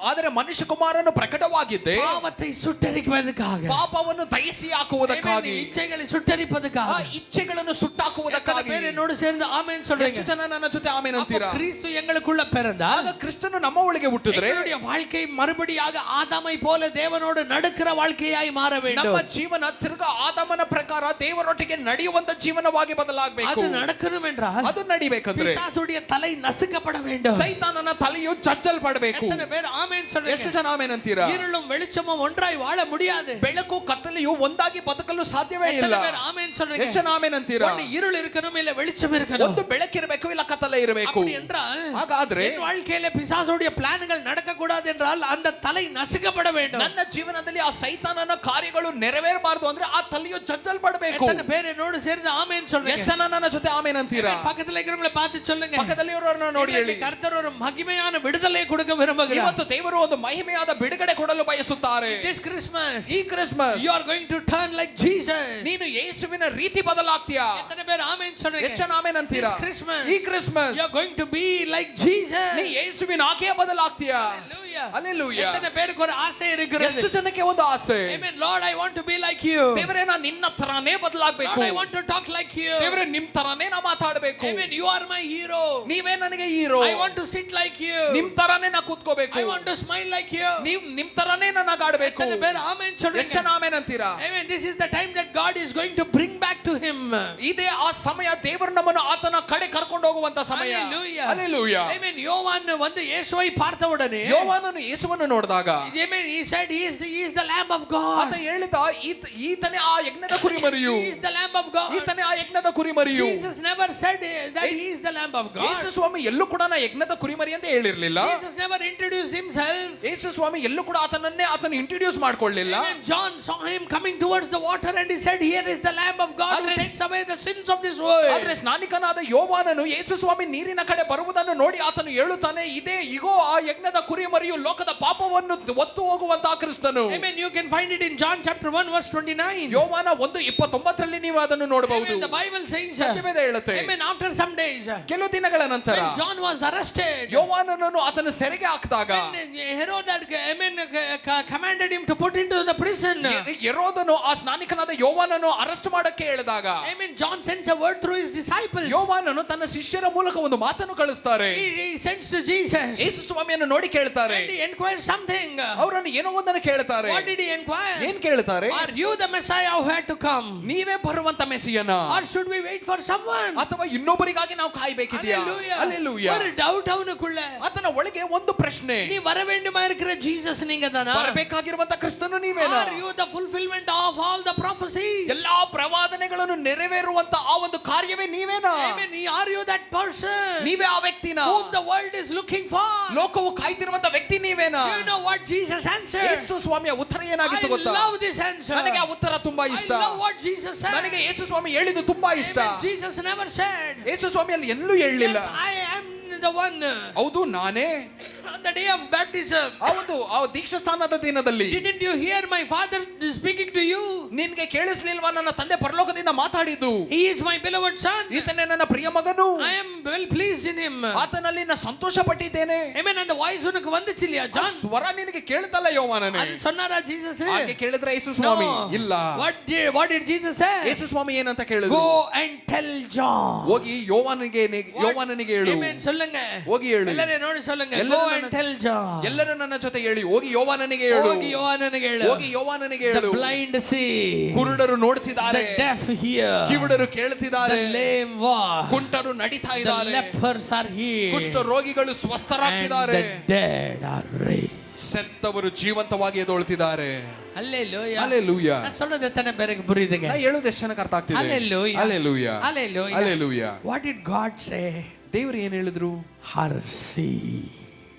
S3: ಆದರೆ ಮನುಷ್ಯ ಕುಮಾರನು ಪ್ರಕಟವಾಗಿದ್ದೆ
S2: பாவத்தை சுட்டரிப்பதற்காக,
S3: ಪಾಪವನ್ನು ದಹಿಸಿ ಹಾಕುವುದಕ್ಕಾಗಿ,
S2: இச்சைகளை சுட்டரிப்பதற்காக,
S3: ಆ ಇಚ್ಛೆಗಳನ್ನು ಸುಟ್ಟಾಕುವುದಕ್ಕಾಗಿ.
S2: பேர் என்னோடு சேர்ந்து ಆಮೆನ್ சொல்றீங்க?
S3: ಎಷ್ಟು ಜನ ನನ್ನ ಜೊತೆ ಆಮೆನ್ ಅಂತೀರಾ?
S2: கிறிஸ்து எங்களுக்குள்ள பிறந்தார்.
S3: ಆಗ ಕ್ರಿಸ್ತನು ನಮ್ಮ ಒಳಗೆ ಹುಟ್ಟಿದ್ರೆ
S2: எங்களுடைய வாழ்க்கை மறுபடியாக ஆதாமை போல தேவனோடு நடக்கிற வாழ்க்கையாய் மாற வேண்டும்.
S3: ನಮ್ಮ ಜೀವನ ತಿರುಗಾ ಆದಾಮನ ಪ್ರಕಾರ ದೇವರೊಟ್ಟಿಗೆ ನಡೆಯುವಂತ ಜೀವನವಾಗಿ ಬದಲಾಗಬೇಕು.
S2: அது நடக்கணும் என்றால்
S3: ಅದು ನಡಿಬೇಕಂದ್ರೆ
S2: பிசாசுடைய தலை நசுக்கப்பட வேண்டும்.
S3: ಸೈತಾನನ ತಲೆಯು ಜಜ್ಜಲ್ಪಡಬೇಕು.
S2: எத்தனை பேர் ஆமென் சொல்றீங்க?
S3: ಎಷ್ಟು ಜನ ಆಮೆನ್ ಅಂತೀರಾ?
S2: இருளும் வெளிச்சமும் ஒன்றாய் வாழ முடியாது.
S3: ಬೆಳಕು ಕತ್ತಲೆಯು ಒಂದಾಗಿ ಬದುಕಲು ಸಾಧ್ಯವೇ ಇಲ್ಲ.
S2: எத்தனை பேர் ஆமென் சொல்றீங்க?
S3: ಎಷ್ಟು ಜನ ಆಮೆನ್ ಅಂತೀರಾ?
S2: ஒன்னு இருள் இருக்கணும், இல்ல வெளிச்சம் இருக்கணும்.
S3: ಒಂದು ಬೆಳಕಿರಬೇಕು, ಇಲ್ಲ ಕತ್ತಲೆ ಇರಬೇಕು.
S2: அப்படி என்றால்
S3: ಹಾಗಾದ್ರೆ
S2: என் வாழ்க்கையில பிசாசுடைய பிளான்கள் நடக்க கூடாது என்றால் அந்த தலை நசுக்கப்பட வேண்டும்.
S3: ನನ್ನ ಜೀವನದಲ್ಲಿ ಆ ಸೈತಾನನ ಕಾರ್ಯಗಳು ನೆರವೇರಬಾರದು ಅಂದ್ರೆ ಆ ತಲೆಯು ಜಜ್ಜಲ್ಪಡಬೇಕು.
S2: எத்தனை பேர் என்னோடு சேர்ந்து ஆமென் சொல்றீங்க?
S3: ಎಷ್ಟು ಜನ ನನ್ನ ಜೊತೆ ಆಮೆನ್ ಅಂತೀರಾ?
S2: பக்கத்துல இருக்கிறவங்களை பார்த்து சொல்லுங்க.
S3: ಪಕ್ಕದಲ್ಲಿ ಇರೋರನ್ನ ನೋಡಿ ಹೇಳಿ.
S2: கர்த்தர் ஒரு மகிமையான விடுதலை கொடுக்க விரும்புகிறார்.
S3: ಇವತ್ತು ದೇವರು ಒಂದು ಮಹಿಮೆಯಾದ ಬಿಡುಗಡೆ ಕೊಡಲು ಬಯಸುತ್ತಾರೆ.
S2: This Christmas
S3: ಈ Christmas
S2: you are going to turn like Jesus.
S3: ನೀನು ಯೇಸುವಿನ ರೀತಿ ಬದಲಾಗ್ತೀಯಾ?
S2: எத்தனை பேர் ஆமென் சொல்றீங்க?
S3: ಎಷ್ಟು ಜನ ಆಮೆನ್ ಅಂತೀರಾ?
S2: This Christmas
S3: ಈ Christmas
S2: you are going to be like Jesus.
S3: ನೀ ಯೇಸುವಿನ ಹಾಗೆ ಬದಲಾಗ್ತೀಯಾ?
S2: Hallelujah.
S3: Hallelujah.
S2: எத்தனை பேருக்கு ஒரு ஆசை இருக்கிறது?
S3: ಎಷ್ಟು ಜನಕ್ಕೆ ಒಂದು ಆಸೆ?
S2: Amen. Lord, I want to be like you.
S3: ದೇವರೇ ನಾನು ನಿನ್ನ ತರಾನೇ ಬದಲಾಗಬೇಕು.
S2: Lord, I want to talk like you.
S3: ದೇವರೇ ನಿಮ್ಮ ತರಾನೇ ನಾ ಮಾತಾಡಬೇಕು.
S2: Amen. You are my hero.
S3: ನೀವೇ ನನಗೆ hero.
S2: I want to sit like you.
S3: ನಿಮ್ಮ ತರಾನೇ ನಾ ಕೂತ್ಕೋಬೇಕು.
S2: I want to smile like you.
S3: ನೀವು ನಿಮ್ಮ ತರಾನೇ ನಾನು ನಗಾಡಬೇಕು.
S2: எத்தனை பேர் ஆமென் சொல்றீங்க?
S3: ಎಷ್ಟು ಜನ ಆಮೆನ್ ಅಂತೀರಾ?
S2: Amen. This is the time that God is going to bring back to him.
S3: ಇದೇ ಆ ಸಮಯ ದೇವರು ನಮ್ಮನ್ನು ಆತನ ಕಡೆ ಕರ್ಕೊಂಡು ಹೋಗುವಂತ ಸಮಯ.
S2: Hallelujah.
S3: Hallelujah.
S2: Amen. யோவான் வந்து இயேசுவை பார்த்தவுடனே
S3: ಯೋವಾನನು ಯೇಸುವನ್ನು ನೋಡಿದಾಗ
S2: Amen. He said he is the lamb of God.
S3: ಆತ ಹೇಳಿದ ಈತನೇ ಆ ಯಜ್ಞದ ಕುರಿಮರಿಯು.
S2: He is the lamb of God.
S3: ಈತನೇ ಆ ಯಜ್ಞದ ಕುರಿಮರಿಯು.
S2: Jesus never said that he is the lamb of God.
S3: ಯೇಸು ಸ್ವಾಮಿ ಎಲ್ಲೂ ಕೂಡ ನಾ ಯಜ್ಞದ ಕುರಿಮರಿ ಅಂತ ಹೇಳಿರಲಿಲ್ಲ.
S2: Jesus never introduced himself.
S3: ಯೇಸು ಸ್ವಾಮಿ ಎಲ್ಲೂ ಕೂಡ ಆತನು introduce ಮಾಡ್ಕೊಳ್ಳಿಲ್ಲ.
S2: Amen. John saw him coming towards the water and he said, here is the lamb of God who takes away the sins of this world.
S3: ಆದ್ರೆ ಸ್ನಾನಿಕನಾದ ಯೋವಾನನು ಯೇಸು ಯೇಸು ಸ್ವಾಮಿ ನೀರಿನ ಕಡೆ ಬರುವುದನ್ನು ನೋಡಿ ಆತನು ಹೇಳುತ್ತಾನೆ, ಇದೇ ಇಗೋ ಆ ಯಜ್ಞದ ಕುರಿಮರಿಯು ಲೋಕದ ಪಾಪವನ್ನು ಹೊತ್ತು ಹೋಗುವಂತಹ ಕ್ರಿಸ್ತನು.
S2: Amen. You can find it in John chapter 1 verse 29.
S3: ಯೋವಾನ 1:29 ನೀವು ಅದನ್ನು ನೋಡಬಹುದು.
S2: The Bible says,
S3: ಸತ್ಯವೇದ ಹೇಳುತ್ತೆ,
S2: amen, after some days,
S3: ಕೆಲವು ದಿನಗಳ ನಂತರ
S2: when John was arrested,
S3: ಯೋವಾನನನ್ನು ಆತನ ಸೆರೆಗೆ ಹಾಕಿದಾಗ
S2: Herod had, amen, commanded him to put into the prison.
S3: ಹೆರೋದನು ಆ ಸ್ನಾನಿಕನಾದ ಯೋವಾನನ್ನು ಅರೆಸ್ಟ್ ಮಾಡಕ್ಕೆ ಹೇಳಿದಾಗ,
S2: amen, John sends a word through his disciples.
S3: ಯೋವಾನನು ತನ್ನ ಶಿಷ್ಯರ ಮೂಲಕ ಒಂದು ಮಾತನ್ನು ಕಳಿಸ್ತಾರೆ.
S2: He sends to Jesus.
S3: ಯೇಸು ಸ್ವಾಮಿಯನ್ನು ನೋಡಿ ಕೇಳ್ತಾರೆ.
S2: And he inquires something.
S3: ಅವರನ್ನು ಏನೋ ಒಂದನ್ನು ಕೇಳ್ತಾರೆ.
S2: What did he inquire?
S3: ಏನ್ ಕೇಳ್ತಾರೆ?
S2: Are you the Messiah who had to come?
S3: ನೀವೇ ಬರುವಂತ ಮೆಸ್ಸಿಯನ,
S2: Or should we wait for someone?
S3: ಅಥವಾ ಇನ್ನೊಬ್ಬರಿಗಾಗಿ ನಾವು ಕಾಯಬೇಕಿದೆಯಾ?
S2: Hallelujah. ஒரு ಡೌಟ್ ಅವನக்குள்ள.
S3: ಆತನ ಒಳಗೆ ಒಂದು ಪ್ರಶ್ನೆ,
S2: ನೀ ವರವೇಂಡುಮಾ ಇರುக்கிற ಜೀಸಸ್ ನೀங்கதானா?
S3: ಬರಬೇಕಾಗಿರುವಂತ ಕ್ರಿಸ್ತನು ನೀವೇನಾ?
S2: Are you the fulfillment of all the prophecies?
S3: ಎಲ್ಲಾ ಪ್ರವಾದನೆಗಳನ್ನು ನೆರವೇರುವಂತ ಆ ಒಂದು ಕಾರ್ಯವೇ ನೀವೇನಾ?
S2: Amen. Are you that person?
S3: ನೀವೇ ಆ ವ್ಯಕ್ತಿನಾ?
S2: Whom the world is looking for?
S3: ಲೋಕವು ಕಾಯ್ತಿರುವಂತ ವ್ಯಕ್ತಿ ನೀವೇನಾ?
S2: You know what Jesus answered?
S3: ಯೇಸು ಸ್ವಾಮಿಯ ಉತ್ತರ ಏನಾಗಿತ್ತು ಗೊತ್ತಾ?
S2: I love this answer.
S3: ನನಗೆ ಆ ಉತ್ತರ ತುಂಬಾ ಇಷ್ಟ.
S2: I love what Jesus said.
S3: ನನಗೆ ಯೇಸು ಸ್ವಾಮಿ ಹೇಳಿದ್ದು ತುಂಬಾ ಇಷ್ಟ.
S2: Amen. Jesus never said,
S3: ಯೇಸು ಸ್ವಾಮಿ ಅಲ್ಲಿ ಎಲ್ಲೂ ಹೇಳಲಿಲ್ಲ,
S2: yes, I am the one.
S3: ಹೌದು ನಾನೇ.
S2: On the day of baptism,
S3: ಆ ದೀಕ್ಷಾ ಸ್ಥಾನದ ದಿನದಲ್ಲಿ,
S2: didn't you hear my father speaking to you?
S3: ನಿನ್ಗೆ ಕೇಳಿಸ್ಲಿಲ್ವಾ ನನ್ನ ತಂದೆ ಪರಲೋಕದಿಂದ ಮಾತಾಡಿದ್ದು?
S2: He is my beloved son.
S3: ಈತನೇ ನನ್ನ ಪ್ರಿಯ ಮಗನು.
S2: I am well pleased in him.
S3: ಆತನಲ್ಲಿ ನಾನು ಸಂತೋಷ ಪಟ್ಟಿದ್ದೇನೆ.
S2: Amen. And the voice ಉನக்கு வந்துச்சில்லையா John?
S3: ಸ್ವರ ನಿನಗೆ ಕೇಳ್ತಲ್ಲ ಯೋವಾನನೇ?
S2: ಅದು ಸೊನ್ನಾರಾ Jesus?
S3: ಹಾಗೆ ಕೇಳಿದ್ರೆ ಯೇಸು ಸ್ವಾಮಿ ಇಲ್ಲ.
S2: What did Jesus say?
S3: ಯೇಸು ಸ್ವಾಮಿ ಏನಂತ ಕೇಳಿದ್ರು?
S2: Go and tell John.
S3: ಹೋಗಿ ಯೋವಾನನಿಗೆ ಹೇಳು.
S2: Amen. சொல்லுங்க.
S3: ಹೋಗಿ ಹೇಳು.
S2: ಎಲ್ಲರೂ ನೋಡಿ சொல்லுங்க. Go and tell John.
S3: ಎಲ್ಲರೂ ನನ್ನ ಜೊತೆ ಹೇಳಿ, ಹೋಗಿ ಯೋವಾನನಿಗೆ ಹೇಳು.
S2: ಹೋಗಿ ಯೋವಾನನಿಗೆ ಹೇಳು.
S3: ಹೋಗಿ ಯೋವಾನನಿಗೆ ಹೇಳು.
S2: The blind see.
S3: ಕುರುಡರು ನೋಡ್ತಿದ್ದಾರೆ.
S2: The deaf hear.
S3: ಕಿವುಡರು ಕೇಳ್ತಿದ್ದಾರೆ.
S2: The lame walk.
S3: ಕುಂಟರು ನಡೀತಾ ಇದ್ದಾರೆ.
S2: The lepers are healed.
S3: ಕುಷ್ಠ ರೋಗಿಗಳು ಸ್ವಸ್ಥರಾಗ್ತಿದ್ದಾರೆ.
S2: And the dead are raised.
S3: ಸತ್ತವರು ಜೀವಂತವಾಗಿ ಎದ್ದೇಳುತ್ತಿದ್ದಾರೆ.
S2: Hallelujah.
S3: Hallelujah.
S2: ನಾನು சொல்றது ಎತ್ತನೆ ಬೇರೆಗೆ புரியுதுங்க.
S3: ನಾನು ಹೇಳೋದು ಎಷ್ಟು ಜನಕ್ಕೆ ಅರ್ಥ ಆಗ್ತಿದೆ?
S2: Hallelujah.
S3: Hallelujah.
S2: Hallelujah.
S3: Hallelujah.
S2: What did God say?
S3: ದೇವರು ಏನು ಹೇಳಿದ್ರು?
S2: Her seed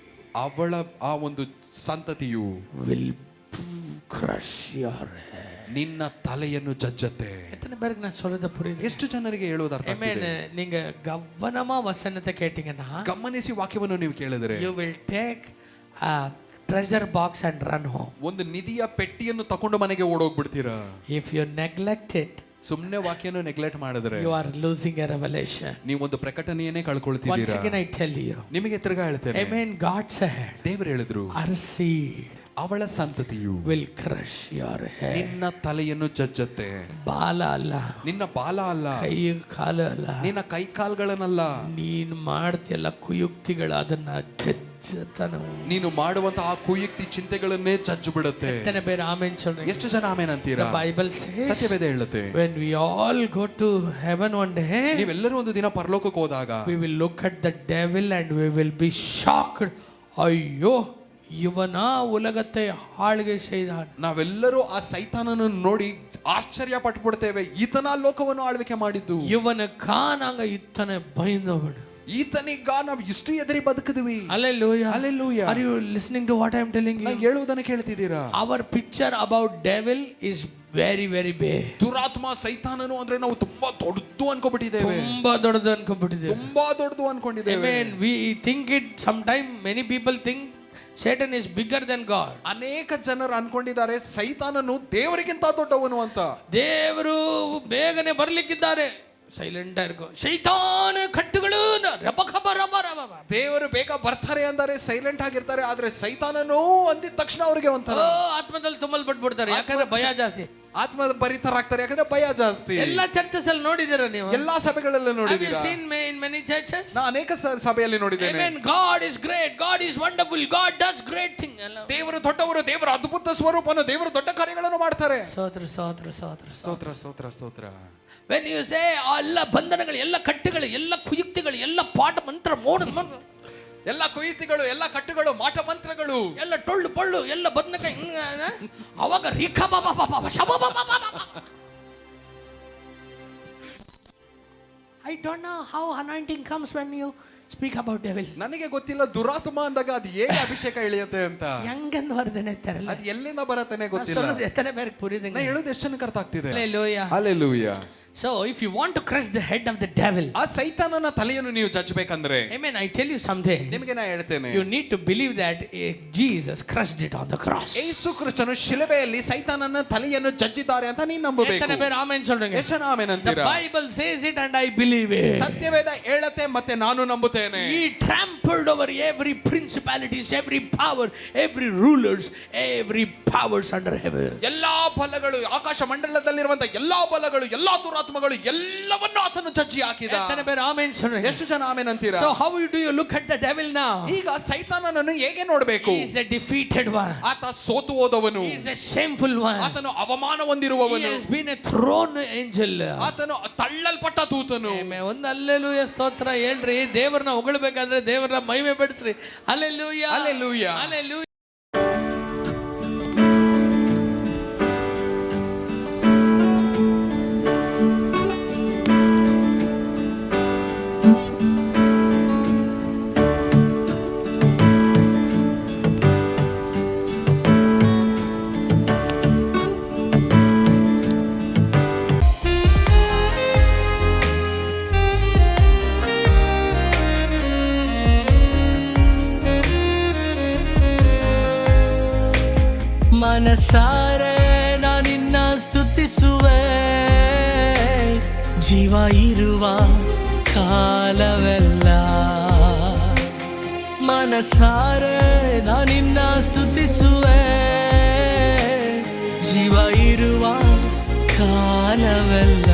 S3: ಅವಳ ಆ ಒಂದು ಸಂತತಿಯು
S2: will crush your head.
S3: ನಿನ್ನ ತಲೆಯನ್ನು ಜಜ್ಜತ್ತೆ.
S2: எத்தனை பேருக்கு நான் சொல்றது புரியுது?
S3: ಎಷ್ಟು ಜನರಿಗೆ ಹೇಳೋದು ಅರ್ಥ ಆಗ್ತಿದೆ?
S2: நீங்க கவனமா வசனத்தை கேட்டீங்கன்னா,
S3: ಗಮನಿಸಿ ವಾಕ್ಯವನ್ನು ನೀವು ಕೇಳಿದ್ರೆ,
S2: you will take a treasure box and run home.
S3: ಒಂದು ನಿಧಿಯ ಪೆಟ್ಟಿಯನ್ನು ತಕೊಂಡು ಮನೆಗೆ ಓಡೋಗ್ಬಿಡ್ತೀರಾ.
S2: If you neglect it,
S3: ಸುಮ್ಮನೆ ವಾಕ್ಯವನ್ನು ನೆಗ್ಲೆಕ್ಟ್ ಮಾಡಿದ್ರೆ
S2: you are losing a revelation.
S3: ನೀವು ಒಂದು ಪ್ರಕಟಣೆಯನ್ನೇ
S2: Once
S3: ಕಳ್ಕೊಳ್ತಿದ್ದೀರಾ.
S2: again I tell you.
S3: ನಿಮಗೆ ತಿರ್ಗಾ ಹೇಳ್ತೇನೆ.
S2: Amen. God said,
S3: ದೇವರು ಹೇಳಿದ್ರು,
S2: her seed
S3: ಅವಳ ಸಂತತಿಯು
S2: will crush your head.
S3: ನಿನ್ನ ತಲೆಯನ್ನು ಜಜ್ಜತ್ತೆ.
S2: ಬಾಲ ಅಲ್ಲ,
S3: ನಿನ್ನ ಬಾಲ ಅಲ್ಲ,
S2: ಕೈ ಕಾಲ ಅಲ್ಲ,
S3: ನಿನ್ನ ಕೈ ಕಾಲ್ಗಳನ್ನಲ್ಲ,
S2: ನೀನ್ ಮಾಡ್ತಿಯಲ್ಲ ಕುಯುಕ್ತಿಗಳು ಅದನ್ನ ಜಜ್ಜತನ.
S3: ನೀನು ಮಾಡುವಂತಹ ಆ ಕುಯುಕ್ತಿ ಚಿಂತೆಗಳನ್ನೇ ಜಜ್ಜು ಬಿಡುತ್ತೆ.
S2: ಎತ್ತನೆ ಬೇರೆ ಆಮೆನ್ சொல்றீங்க.
S3: ಎಷ್ಟು ಜನ ಆಮೆನ್ ಅಂತೀರಾ?
S2: The Bible says,
S3: ಸತ್ಯವೇದ ಹೇಳುತ್ತೆ,
S2: when we all go to heaven one day,
S3: ನೀವೆಲ್ಲರೂ ಒಂದು ದಿನ ಪರಲೋಕಕ್ಕೆ ಹೋದಾಗ,
S2: we will look at the devil and we will be shocked. ಅಯ್ಯೋ ಇವನ ಉಲಗத்தை ಆಳ್ಗೆ செய்தான்.
S3: ನಾವೆಲ್ಲರೂ ಆ ಸೈತಾನನನ್ನು ನೋಡಿ ಆಶ್ಚರ್ಯ ಪಟ್ಟುಬಿಡ್ತೇವೆ. ಈತನ ಲೋಕವನ್ನು ಆಳ್ವಿಕೆ ಮಾಡಿದ್ದು.
S2: ಇವನಕ್ಕಾ ನಾಂಗ ಇತ್ತನೆ ಭಯಂದವನು.
S3: ಈತನಿಗ ನಾವು ಇಷ್ಟು ಎದುರಿ ಬದುಕಿದ್ವಿ.
S2: Hallelujah.
S3: Hallelujah.
S2: Are you listening to what I am telling you?
S3: ನಾನು ಹೇಳುವುದನ್ನು ಕೇಳ್ತಿದ್ದೀರಾ?
S2: Our picture about devil is very very big.
S3: ದುರಾತ್ಮ ಸೈತಾನನು ಅಂದ್ರೆ ನಾವು ತುಂಬಾ ದೊಡ್ಡದು ಅನ್ಕೊಂಡ್ಬಿಟ್ಟಿದ್ದೇವೆ.
S2: ತುಂಬಾ ದೊಡ್ಡದು ಅನ್ಕೊಂಡ್ಬಿಟ್ಟಿದ್ದೇವೆ.
S3: ತುಂಬಾ ದೊಡ್ಡದು ಅನ್ಕೊಂಡಿದ್ದೇವೆ.
S2: Amen. We think it sometime. Many people think Satan is bigger than God.
S3: ಅನೇಕ ಜನರು ಅನ್ಕೊಂಡಿದ್ದಾರೆ ಸೈತಾನನು ದೇವರಿಗಿಂತ ದೊಡ್ಡವನು ಅಂತ.
S2: ದೇವರು ಬೇಗನೆ ಬರ್ಲಿಕ್ಕಿದ್ದಾರೆ. ಸೈಲೆಂಟ್ ಆಗಿರ್ಕೋ. ಶೈತಾನ ಕಟ್ಟುಗಳು
S3: ದೇವರು ಬೇಗ ಬರ್ತಾರೆ ಅಂದರೆ ಸೈಲೆಂಟ್ ಆಗಿರ್ತಾರೆ. ಆದ್ರೆ ಸೈತಾನನು ಅಂದಿದ ತಕ್ಷಣ ಅವರಿಗೆ ಒಂಥರ
S2: ಆತ್ಮದಲ್ಲಿ ತುಂಬಲ್ಪಟ್ಬಿಡ್ತಾರೆ. ಯಾಕಂದ್ರೆ ಭಯ ಜಾಸ್ತಿ.
S3: ಆತ್ಮ ಭರಿತರಾಗ್ತಾರೆ, ಯಾಕಂದ್ರೆ ಭಯ ಜಾಸ್ತಿ.
S2: ಎಲ್ಲಾ ಚರ್ಚಸ್ ಅಲ್ಲಿ ನೋಡಿದಿರ ನೀವು?
S3: ಎಲ್ಲಾ ಸಭೆಗಳಲ್ಲಿ ನೋಡಿದ್ದೀರಾ?
S2: Have you seen in many churches?
S3: ನಾನು ಅನೇಕ ಸಭೆಯಲ್ಲಿ ನೋಡಿದ್ದೇನೆ.
S2: Amen. God is great. God is wonderful. God does great thing.
S3: ದೇವರು ದೊಡ್ಡವರು, ದೇವರು ಅದ್ಭುತ ಸ್ವರೂಪನು, ದೇವರು ದೊಡ್ಡ ಕಾರ್ಯಗಳನ್ನು ಮಾಡ್ತಾರೆ.
S2: ಸ್ತೋತ್ರ ಸ್ತೋತ್ರ ಸ್ತೋತ್ರ
S3: ಸ್ತೋತ್ರ ಸ್ತೋತ್ರ ಸ್ತೋತ್ರ.
S2: When you say ಎಲ್ಲ ಬಂಧನಗಳು, ಎಲ್ಲ ಕಟ್ಟುಗಳು, ಎಲ್ಲ ಕುಯುಕ್ತಿಗಳು, ಎಲ್ಲ ಪಾಠ ಮಂತ್ರ ಮೋಡ,
S3: ಎಲ್ಲ ಕುಯುಕ್ತಿಗಳು, ಎಲ್ಲ ಕಟ್ಟುಗಳು, ಮಾಟ ಮಂತ್ರಗಳು,
S2: ಎಲ್ಲ ಟೊಳ್ಳು ಪೊಳ್ಳು, ಎಲ್ಲ ಬದನೆಕಾಯಿ, ಅವಾಗ I don't know how anointing comes when you speak about devil.
S3: ನನಗೆ ಗೊತ್ತಿಲ್ಲ ದುರಾತ್ಮ ಅಂದಾಗ ಅದು ಹೇಗೆ ಅಭಿಷೇಕ ಇಳಿಯುತ್ತೆ ಅಂತ.
S2: ಹೆಂಗಂದು ವರ್ಧನೆ ತರಲ್ಲ,
S3: ಅದು ಎಲ್ಲಿಂದ ಬರತ್ತನೆ ಗೊತ್ತಿಲ್ಲ.
S2: ಎತ್ತನೆ ಬೇರೆ ಪುರಿದಂಗೆ.
S3: ನಾನು ಹೇಳೋದು ಎಷ್ಟು ಜನಕ್ಕೆ ಅರ್ಥ ಆಗ್ತಿದೆ?
S2: Hallelujah.
S3: Hallelujah.
S2: So if you want to crush the head of the devil,
S3: ಆ ಸೈತಾನನ ತಲೆಯನ್ನು ನೀವು ಜಜ್ಜಬೇಕಂದ್ರೆ,
S2: amen, I tell you something.
S3: ನಿಮಗೆ ನಾ ಹೇಳ್ತೇನೆ,
S2: You need to believe that Jesus crushed it on the cross.
S3: ಯೇಸು ಕ್ರಿಸ್ತನು ಶಿಲುಬೆಯಲ್ಲಿ ಸೈತಾನನ ತಲೆಯನ್ನು ಜಜ್ಜಿದ್ದಾರೆ ಅಂತ ನೀನು ನಂಬಬೇಕು.
S2: ಎಷ್ಟನ ಬೇರೆ ಆಮೆನ್ சொல்றீங்க?
S3: ಎಷ್ಟು ಜನ ಆಮೆನ್
S2: The
S3: ಅಂತೀರಾ?
S2: Bible says it and I believe it.
S3: ಸತ್ಯವೇದ ಹೇಳತ್ತೆ ಮತ್ತೆ ನಾನು ನಂಬುತ್ತೇನೆ.
S2: He trampled over every principalities, every power, every rulers, every powers under heaven.
S3: ಎಲ್ಲಾ ಬಲಗಳು, ಆಕಾಶ ಮಂಡಲದಲ್ಲಿರುವಂತ ಎಲ್ಲಾ ಬಲಗಳು, ಎಲ್ಲಾ ದುರಾತ್ಮಗಳು ಎಲ್ಲವನ್ನೂ ಆತನು ಜಜ್ಜಿ ಹಾಕಿದ.
S2: ಎಷ್ಟನ ಬೇರೆ ಆಮೆನ್ சொல்றீங்க?
S3: ಎಷ್ಟು ಜನ ಆಮೆನ್ ಅಂತೀರಾ?
S2: So how do you look at the devil now?
S3: ಈಗ ಸೈತಾನನನ್ನು ಹೇಗೆ ನೋಡಬೇಕು?
S2: He is a defeated one.
S3: ಆತ ಸೋತು ಹೋದವನು,
S2: He is a shameful one.
S3: ಆತನು ಅವಮಾನ
S2: He
S3: ಹೊಂದಿರುವವನು,
S2: has been a thrown angel.
S3: ಆತನು ತಳ್ಳಲ್ಪಟ್ಟ ದೂತನು.
S2: Amen. ಒಂದು ಹಲ್ಲೆಲೂಯಾ ಸ್ತೋತ್ರ ಹೇಳ್ರಿ. ದೇವರನ್ನ ಹೊಗಳಬೇಕಾದ್ರೆ ದೇವರನ್ನ ಮಹಿಮೆ ಪಡಿಸ್ರಿ. Hallelujah,
S3: hallelujah,
S2: hallelujah. ಮನಸಾರೆ ನಾನಿನ್ನ ಸ್ತುತಿಸುವೆ, ಜೀವ ಇರುವ ಕಾಲವೆಲ್ಲ. ಮನಸಾರೆ ನಾನಿನ್ನ ಸ್ತುತಿಸುವೆ, ಜೀವ ಇರುವ ಕಾಲವೆಲ್ಲ.